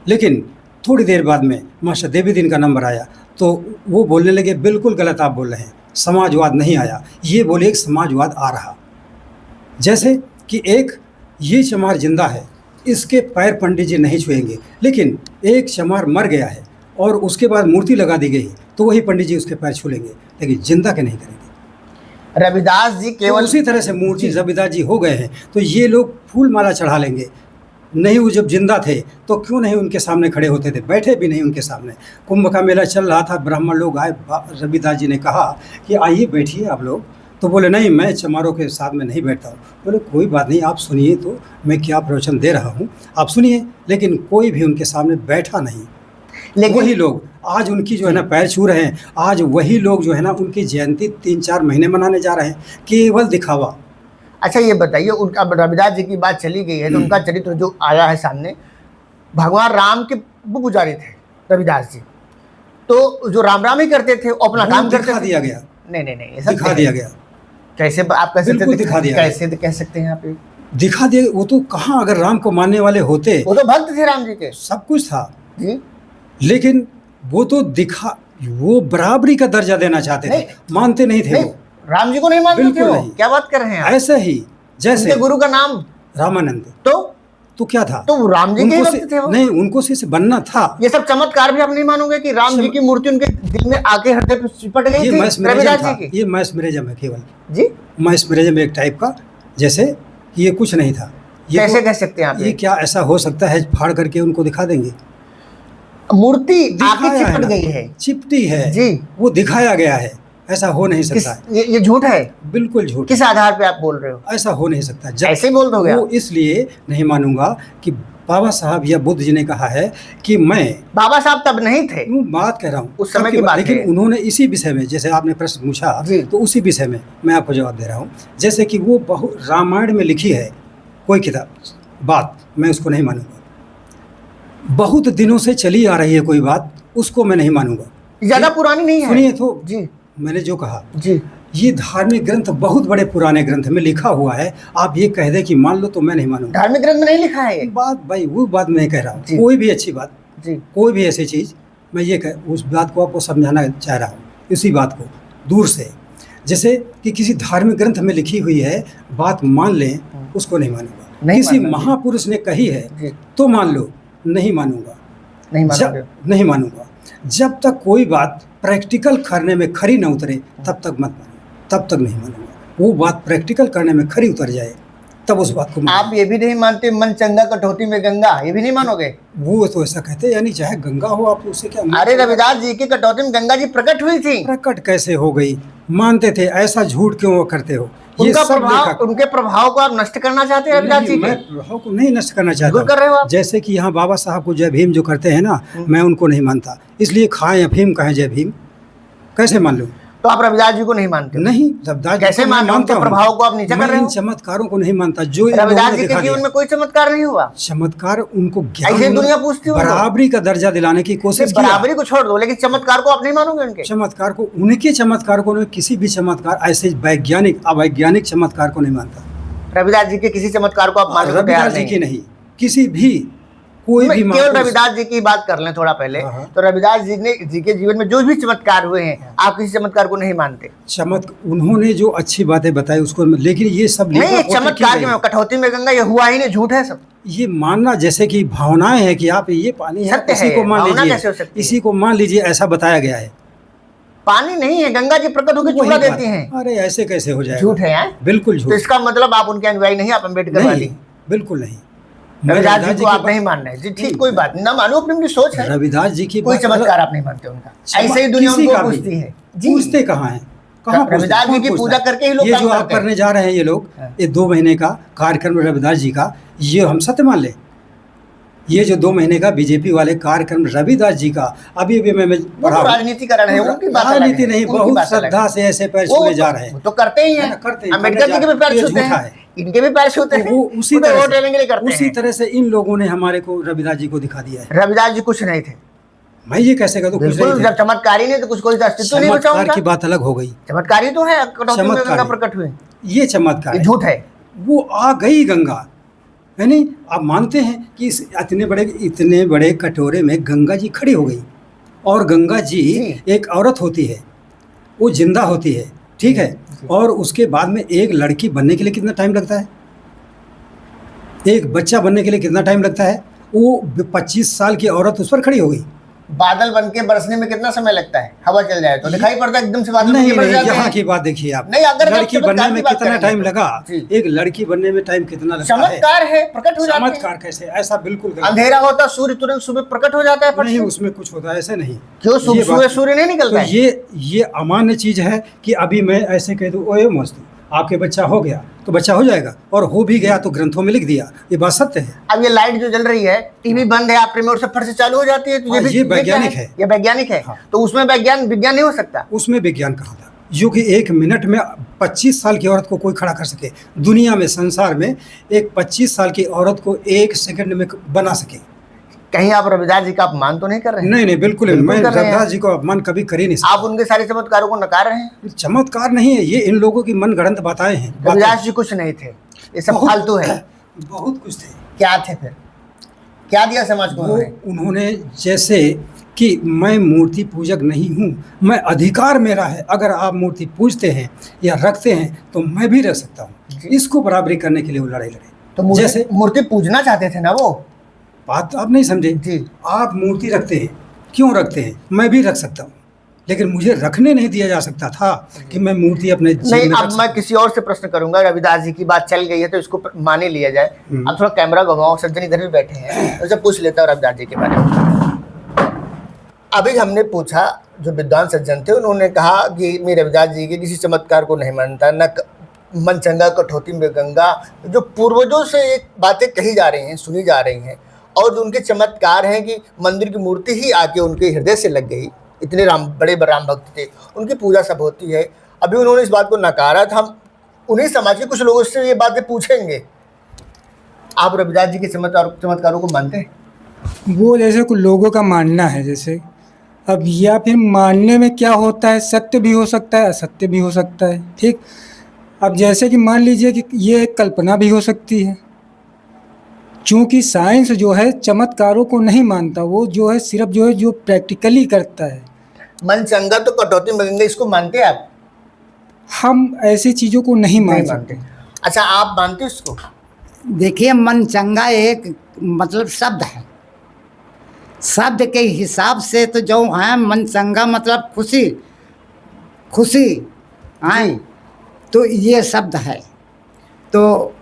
लेकिन थोड़ी देर बाद में मास्टर देवीदीन का नंबर आया तो वो बोलने लगे बिल्कुल गलत आप बोल रहे हैं, समाजवाद नहीं आया, ये बोले एक समाजवाद आ रहा। जैसे कि एक ये चमार जिंदा है, इसके पैर पंडित जी नहीं छुएंगे, लेकिन एक चमार मर गया है और उसके बाद मूर्ति लगा दी गई तो वही पंडित जी उसके पैर छू लेंगे, लेकिन जिंदा के नहीं करेंगे। रविदास जी केवल तो उसी तरह से मूर्ति रविदास जी हो गए हैं तो ये लोग फूल माला चढ़ा लेंगे। नहीं, वो जब जिंदा थे तो क्यों नहीं उनके सामने खड़े होते थे? बैठे भी नहीं उनके सामने। कुंभ का मेला चल रहा था, ब्राह्मण लोग आए, रविदास जी ने कहा कि आइए बैठिए आप लोग, तो बोले नहीं मैं चमारों के साथ में नहीं बैठता हूँ। बोले कोई बात नहीं, आप सुनिए, तो मैं क्या प्रवचन दे रहा हूँ आप सुनिए। लेकिन कोई भी उनके सामने बैठा नहीं। लेकिन वही लोग आज उनकी जो है ना पैर छू रहे हैं, आज वही लोग जो है ना उनकी जयंती 3-4 महीने मनाने जा रहे हैं, केवल दिखावा। अच्छा ये बताइए, उनका रविदास जी की बात चली गई है तो उनका चरित्र जो आया है सामने, भगवान राम के वो पुजारी थे रविदास जी, तो जो राम राम ही करते थे, अपना काम करते थे। दिया गया? नहीं, दिखा दिया गया। कैसे आप कह सकते हैं? दिखा दिया, कैसे कह सकते हैं आप? दिखा दिया। वो तो कहाँ, अगर राम को मानने वाले होते, वो तो भक्त थे राम जी के, सब कुछ था जी, लेकिन वो तो वो बराबरी का दर्जा देना चाहते थे, मानते नहीं थे। वो राम जी को नहीं मानते? बिल्कुल नहीं। क्या बात कर रहे हैं? ऐसे ही जैसे गुरु का नाम रामानंद, तो क्या था? तो राम जी के भक्त थे वो? नहीं, उनको से बनना था। ये सब चमत्कार भी आप नहीं मानोगे कि राम जी की मूर्ति उनके दिल में आके हृदय पे चिपट गई थी? ये मैस्मरिज्म है केवल जी, मैस्मरिज्म एक टाइप का, जैसे ये कुछ नहीं था। कैसे कह सकते हैं आप? ये क्या ऐसा हो सकता है फाड़ करके उनको दिखा देंगे? मूर्ति आके दिखाया है चिपट ना, गई है चिपटी है जी। वो दिखाया गया है, ऐसा हो नहीं सकता है, ये झूठ है। बिल्कुल झूठ, किस आधार पे आप बोल रहे हो? ऐसा हो नहीं सकता। ऐसे ही बोल दोगे वो आप? इसलिए नहीं मानूंगा कि बाबा साहब या बुद्ध जी ने कहा है कि मैं बाबा साहब तब नहीं थे, वो बात कह रहा हूँ उस समय की बात लेकिन है। उन्होंने इसी विषय में, जैसे आपने प्रश्न पूछा जी। तो उसी विषय में मैं आपको जवाब दे रहा हूँ। जैसे कि वो रामायण में लिखी है कोई किताब, बात मैं उसको नहीं मानूंगा। बहुत दिनों से चली आ रही है कोई बात, उसको मैं नहीं मानूंगा। ज्यादा पुरानी नहीं है। सुनिए तो, जी मैंने जो कहा, जी ये धार्मिक ग्रंथ बहुत बड़े पुराने ग्रंथ में लिखा हुआ है, आप ये कह दे कि मान लो तो मैं नहीं मानूंगा। धार्मिक ग्रंथ में नहीं लिखा है ये। बात भाई वो बात मैं कह रहा जी। हूँ, कोई भी अच्छी बात, जी कोई भी ऐसी चीज़, मैं ये उस बात को आपको समझाना चाह रहा हूँ, इसी बात को दूर से। जैसे कि किसी धार्मिक ग्रंथ में लिखी हुई है बात मान लें, उसको नहीं मानूंगा। किसी महापुरुष ने कही है तो मान लो, नहीं मानूंगा, नहीं मानूंगा। जब तक कोई बात प्रैक्टिकल करने में खरी न उतरे तब तक मत मानो, तब तक नहीं मानूंगा। वो बात प्रैक्टिकल करने में खरी उतर जाए तब उस बात को आप ये भी नहीं मानते मन चंगा कटौती में गंगा, ये भी नहीं मानोगे? वो तो ऐसा कहते हैं, यानी चाहे गंगा हो आप उससे क्या। अरे रविदास जी की कटौती में गंगा जी प्रकट हुई थी। प्रकट कैसे हो गई? मानते थे, ऐसा झूठ क्यों करते हो? उनका प्रभाव, उनके प्रभाव को आप नष्ट करना चाहते हैं रविदास जी? मैं प्रभाव को नहीं नष्ट करना चाहता कर रहे हो आप? जैसे कि यहाँ बाबा साहब को जय भीम जो करते हैं ना, मैं उनको नहीं मानता, इसलिए खाएं अफीम कहें जय भीम, कैसे मान लूं? तो आप रविदास जी को नहीं मानते? नहीं, रविदास कैसे मानते हो? प्रभाव को आप नीचा कर रहे हो। चमत्कारों को नहीं मानता जो रविदास जी के जीवन में कोई चमत्कार नहीं हुआ। चमत्कार उनको ऐसे दुनिया पूछती है, बराबरी का दर्जा दिलाने की कोशिश की। बराबरी को छोड़ दो, लेकिन चमत्कार को आप नहीं मानोगे उनके? चमत्कार को, उनके चमत्कार को, किसी भी चमत्कार, ऐसे वैज्ञानिक अवैज्ञानिक चमत्कार को नहीं मानता। रविदास जी के किसी चमत्कार को आप मानने को तैयार नहीं? रविदास जी की नहीं, किसी भी कोई भी। केवल रविदास जी की बात कर लें थोड़ा पहले, तो रविदास जी के जीवन में जो भी चमत्कार हुए हैं, आप किसी चमत्कार को नहीं मानते? उन्होंने जो अच्छी बातें बताई उसको, लेकिन ये सब नहीं, चमत्कार में कटौती में गंगा ये हुआ ही नहीं, झूठ है सब। ये मानना जैसे कि भावनाएं है कि आप ये पानी है, इसी को मान लीजिए, इसी को मान लीजिए, ऐसा बताया गया है। पानी नहीं है, गंगा जी प्रकट होकर चूड़ा देती हैं। अरे ऐसे कैसे हो जाएगा? झूठ है, बिल्कुल झूठ। तो इसका मतलब आप उनके अनुयायी नहीं, आप अम्बेडकर वाली? बिल्कुल नहीं। रविदास जी को आप नहीं मान रहे जी, ठीक, कोई बात नहीं, ना मानो, अपनी सोच है। रविदास जी की कोई चमत्कार आप नहीं मानते उनका, ऐसे ही दुनिया उनको पूछती है। पूछते कहाँ हैं? रविदास जी की पूजा करके ही लोग ये जो आप करने जा रहे हैं, ये लोग, ये 2 महीने का कार्यक्रम रविदास जी का, ये हम सत्य मान ले। ये जो 2 महीने का बीजेपी वाले कार्यक्रम रविदास जी का, अभी मैं पढ़ा, राजनीतिकरण है, उनकी बात राजनीति नहीं, बहुत श्रद्धा से ऐसे पैर छूने जा रहे हैं। तो करते ही हैं, अम्बेडकर जी के भी पैर छूते हैं, इनके भी पैर छूते हैं, उसी तरह वोट लेने के लिए करते हैं। उसी तरह से इन लोगों ने हमारे को रविदास जी को दिखा दिया है। रविदास जी कुछ नहीं थे, मैं ये कैसे कहूँ? जब चमत्कारी नहीं तो कुछ कोई अस्तित्व नहीं बचा उनका। की बात अलग हो गई, चमत्कारी तो है, कटौती में गंगा प्रकट हुई, ये चमत्कार झूठ है। वो आ गई गंगा, यानी आप मानते हैं कि इस इतने बड़े कटोरे में गंगा जी खड़ी हो गई, और गंगा जी एक औरत होती है, वो जिंदा होती है, ठीक है, और उसके बाद में एक लड़की बनने के लिए कितना टाइम लगता है, एक बच्चा बनने के लिए कितना टाइम लगता है? वो 25 साल की औरत उस पर खड़ी हो गई। बादल बन के बरसने में कितना समय लगता है? हवा चल जाए तो दिखाई पड़ता है एकदम से बादल नहीं, नहीं, यहाँ की बात देखिए आप। नहीं, अगर लड़की बनने में कितना टाइम लगा, एक लड़की बनने में टाइम कितना लगता है? चमत्कार है, प्रकट हो जाता है। चमत्कार कैसे? ऐसा बिल्कुल अंधेरा होता, सूर्य तुरंत सुबह प्रकट हो जाता है। नहीं, उसमें कुछ होता है, ऐसे नहीं। क्यों? सूर्य नहीं निकलता है। ये अमान्य चीज है कि अभी मैं ऐसे कह दूं, ओए मस्त आपके बच्चा हो गया तो बच्चा हो जाएगा, और हो भी गया तो ग्रंथों में लिख दिया, ये बात सत्य है। अब ये लाइट जो जल रही है, टीवी बंद है, आप रिमोट से फट से चालू हो जाती है, तो ये वैज्ञानिक है, ये वैज्ञानिक है। तो उसमें विज्ञान नहीं हो सकता? उसमें विज्ञान कहाँ था जो कि 1 मिनट में 25 साल की औरत को कोई खड़ा कर सके? दुनिया में, संसार में एक 25 साल की औरत को 1 सेकंड में बना सके। कहीं आप रविदास जी का अपमान तो नहीं कर रहे हैं? नहीं, बिल्कुल मैं रविदास जी को अपमान कभी कर ही नहीं सकता। आप उनके सारे चमत्कारों को नकार रहे हैं। चमत्कार नहीं है, ये इन लोगों की मन गढ़ंत बातें हैं। रविदास जी कुछ नहीं थे, ये सब फालतू है। बहुत कुछ थे। क्या थे फिर? क्या दिया समाज को उन्होंने? जैसे कि मैं मूर्ति पूजक नहीं हूँ, मैं अधिकार मेरा है, अगर आप मूर्ति पूजते हैं या रखते हैं तो मैं भी रख सकता हूँ। इसको बराबरी करने के लिए वो लड़ाई लड़े। तो जैसे मूर्ति पूजना चाहते थे ना, वो बात आप नहीं समझे जी। आप मूर्ति रखते हैं, क्यों रखते हैं? मैं भी रख सकता हूँ, लेकिन मुझे रखने नहीं दिया जा सकता था कि मैं मूर्ति अपने नहीं। अब मैं किसी और से प्रश्न करूंगा, रविदास जी की बात चल गई है तो इसको मान ही लिया जाए। अब थोड़ा कैमरा घुमाओ, सज्जन इधर भी बैठे हैं, उससे पूछ लेता हूँ रविदास जी के बारे में। अभी हमने पूछा, जो विद्वान सज्जन थे उन्होंने कहा कि मैं रविदास जी के किसी चमत्कार को नहीं मानता, न मन चंगा कठौती में गंगा, जो पूर्वजों से एक बातें कही जा रही हैं, सुनी जा रही हैं, और जो उनके चमत्कार हैं कि मंदिर की मूर्ति ही आके उनके हृदय से लग गई, इतने बड़े राम भक्त थे, उनकी पूजा सब होती है। अभी उन्होंने इस बात को नकारा था। हम उन्हीं समाज के कुछ लोगों से ये बातें पूछेंगे, आप रविदास जी के चमत्कारों को मानते हैं? वो जैसे कुछ लोगों का मानना है, जैसे अब या फिर मानने में क्या होता है, सत्य भी हो सकता है, असत्य भी हो सकता है। ठीक, अब जैसे कि मान लीजिए कि ये एक कल्पना भी हो सकती है, क्योंकि साइंस जो है चमत्कारों को नहीं मानता, वो जो है सिर्फ जो है जो प्रैक्टिकली करता है। मन चंगा तो कटौती में गंगा, इसको मानते हैं आप? हम ऐसी चीज़ों को नहीं मान सकते। अच्छा, आप मानते हैं इसको? देखिए, मन चंगा एक मतलब शब्द है, शब्द के हिसाब से तो जो है मन चंगा मतलब खुशी, खुशी है, तो ये शब्द है। तो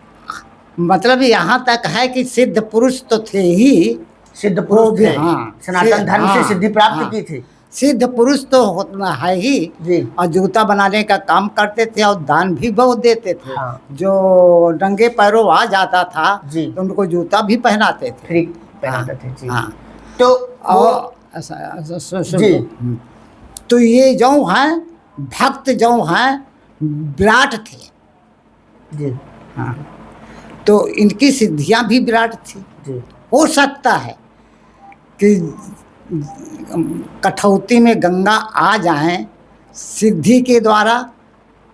मतलब यहाँ तक है कि सिद्ध पुरुष तो थे ही, सिद्ध पुरुष थे, हाँ, सनातन धर्म से सिद्धि प्राप्त की थी। सिद्ध पुरुष तो होना है ही जी। और जूता बनाने का काम करते थे और दान भी बहुत देते थे। हाँ। जो नंगे पैरों आ जाता था जी, तो उनको जूता भी पहनाते थे, फ्री पहनाते थे जी। हाँ। तो और जी, तो ये जो है भक्त जो है विराट थे जी, हाँ, तो इनकी सिद्धियां भी विराट थी। जी। हो सकता है कि कठौती में गंगा आ जाएं सिद्धि के द्वारा,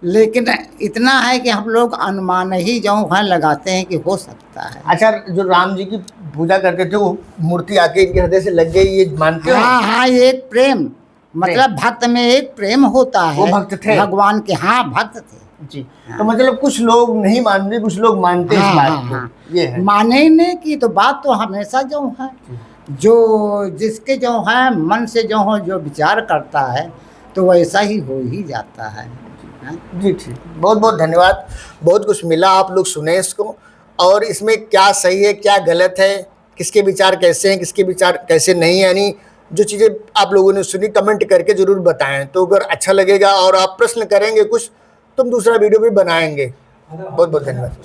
लेकिन इतना है कि हम लोग अनुमान ही जो है लगाते हैं कि हो सकता है। अच्छा, जो राम जी की पूजा करते थे वो मूर्ति आके इनके हृदय से लग गई, ये मानते हो? हाँ हाँ, एक प्रेम मतलब भक्त में एक प्रेम होता है। वो भक्त थे भगवान के, हाँ भक्त थे जी। तो मतलब कुछ लोग नहीं मानते, कुछ लोग मानते हैं इस बात को। हाँ। ये है मानने की तो बात तो हमेशा जो है, जो जिसके जो है मन से जो हो जो विचार करता है तो वैसा ही हो ही जाता है। जी। ठीक, बहुत बहुत धन्यवाद। बहुत कुछ मिला, आप लोग सुने इसको, और इसमें क्या सही है क्या गलत है, किसके विचार कैसे हैं, किसके विचार कैसे नहीं है, यानी जो चीज़ें आप लोगों ने सुनी कमेंट करके ज़रूर बताएं। तो अगर अच्छा लगेगा और आप प्रश्न करेंगे कुछ, तो हम दूसरा वीडियो भी बनाएंगे। बहुत बहुत धन्यवाद।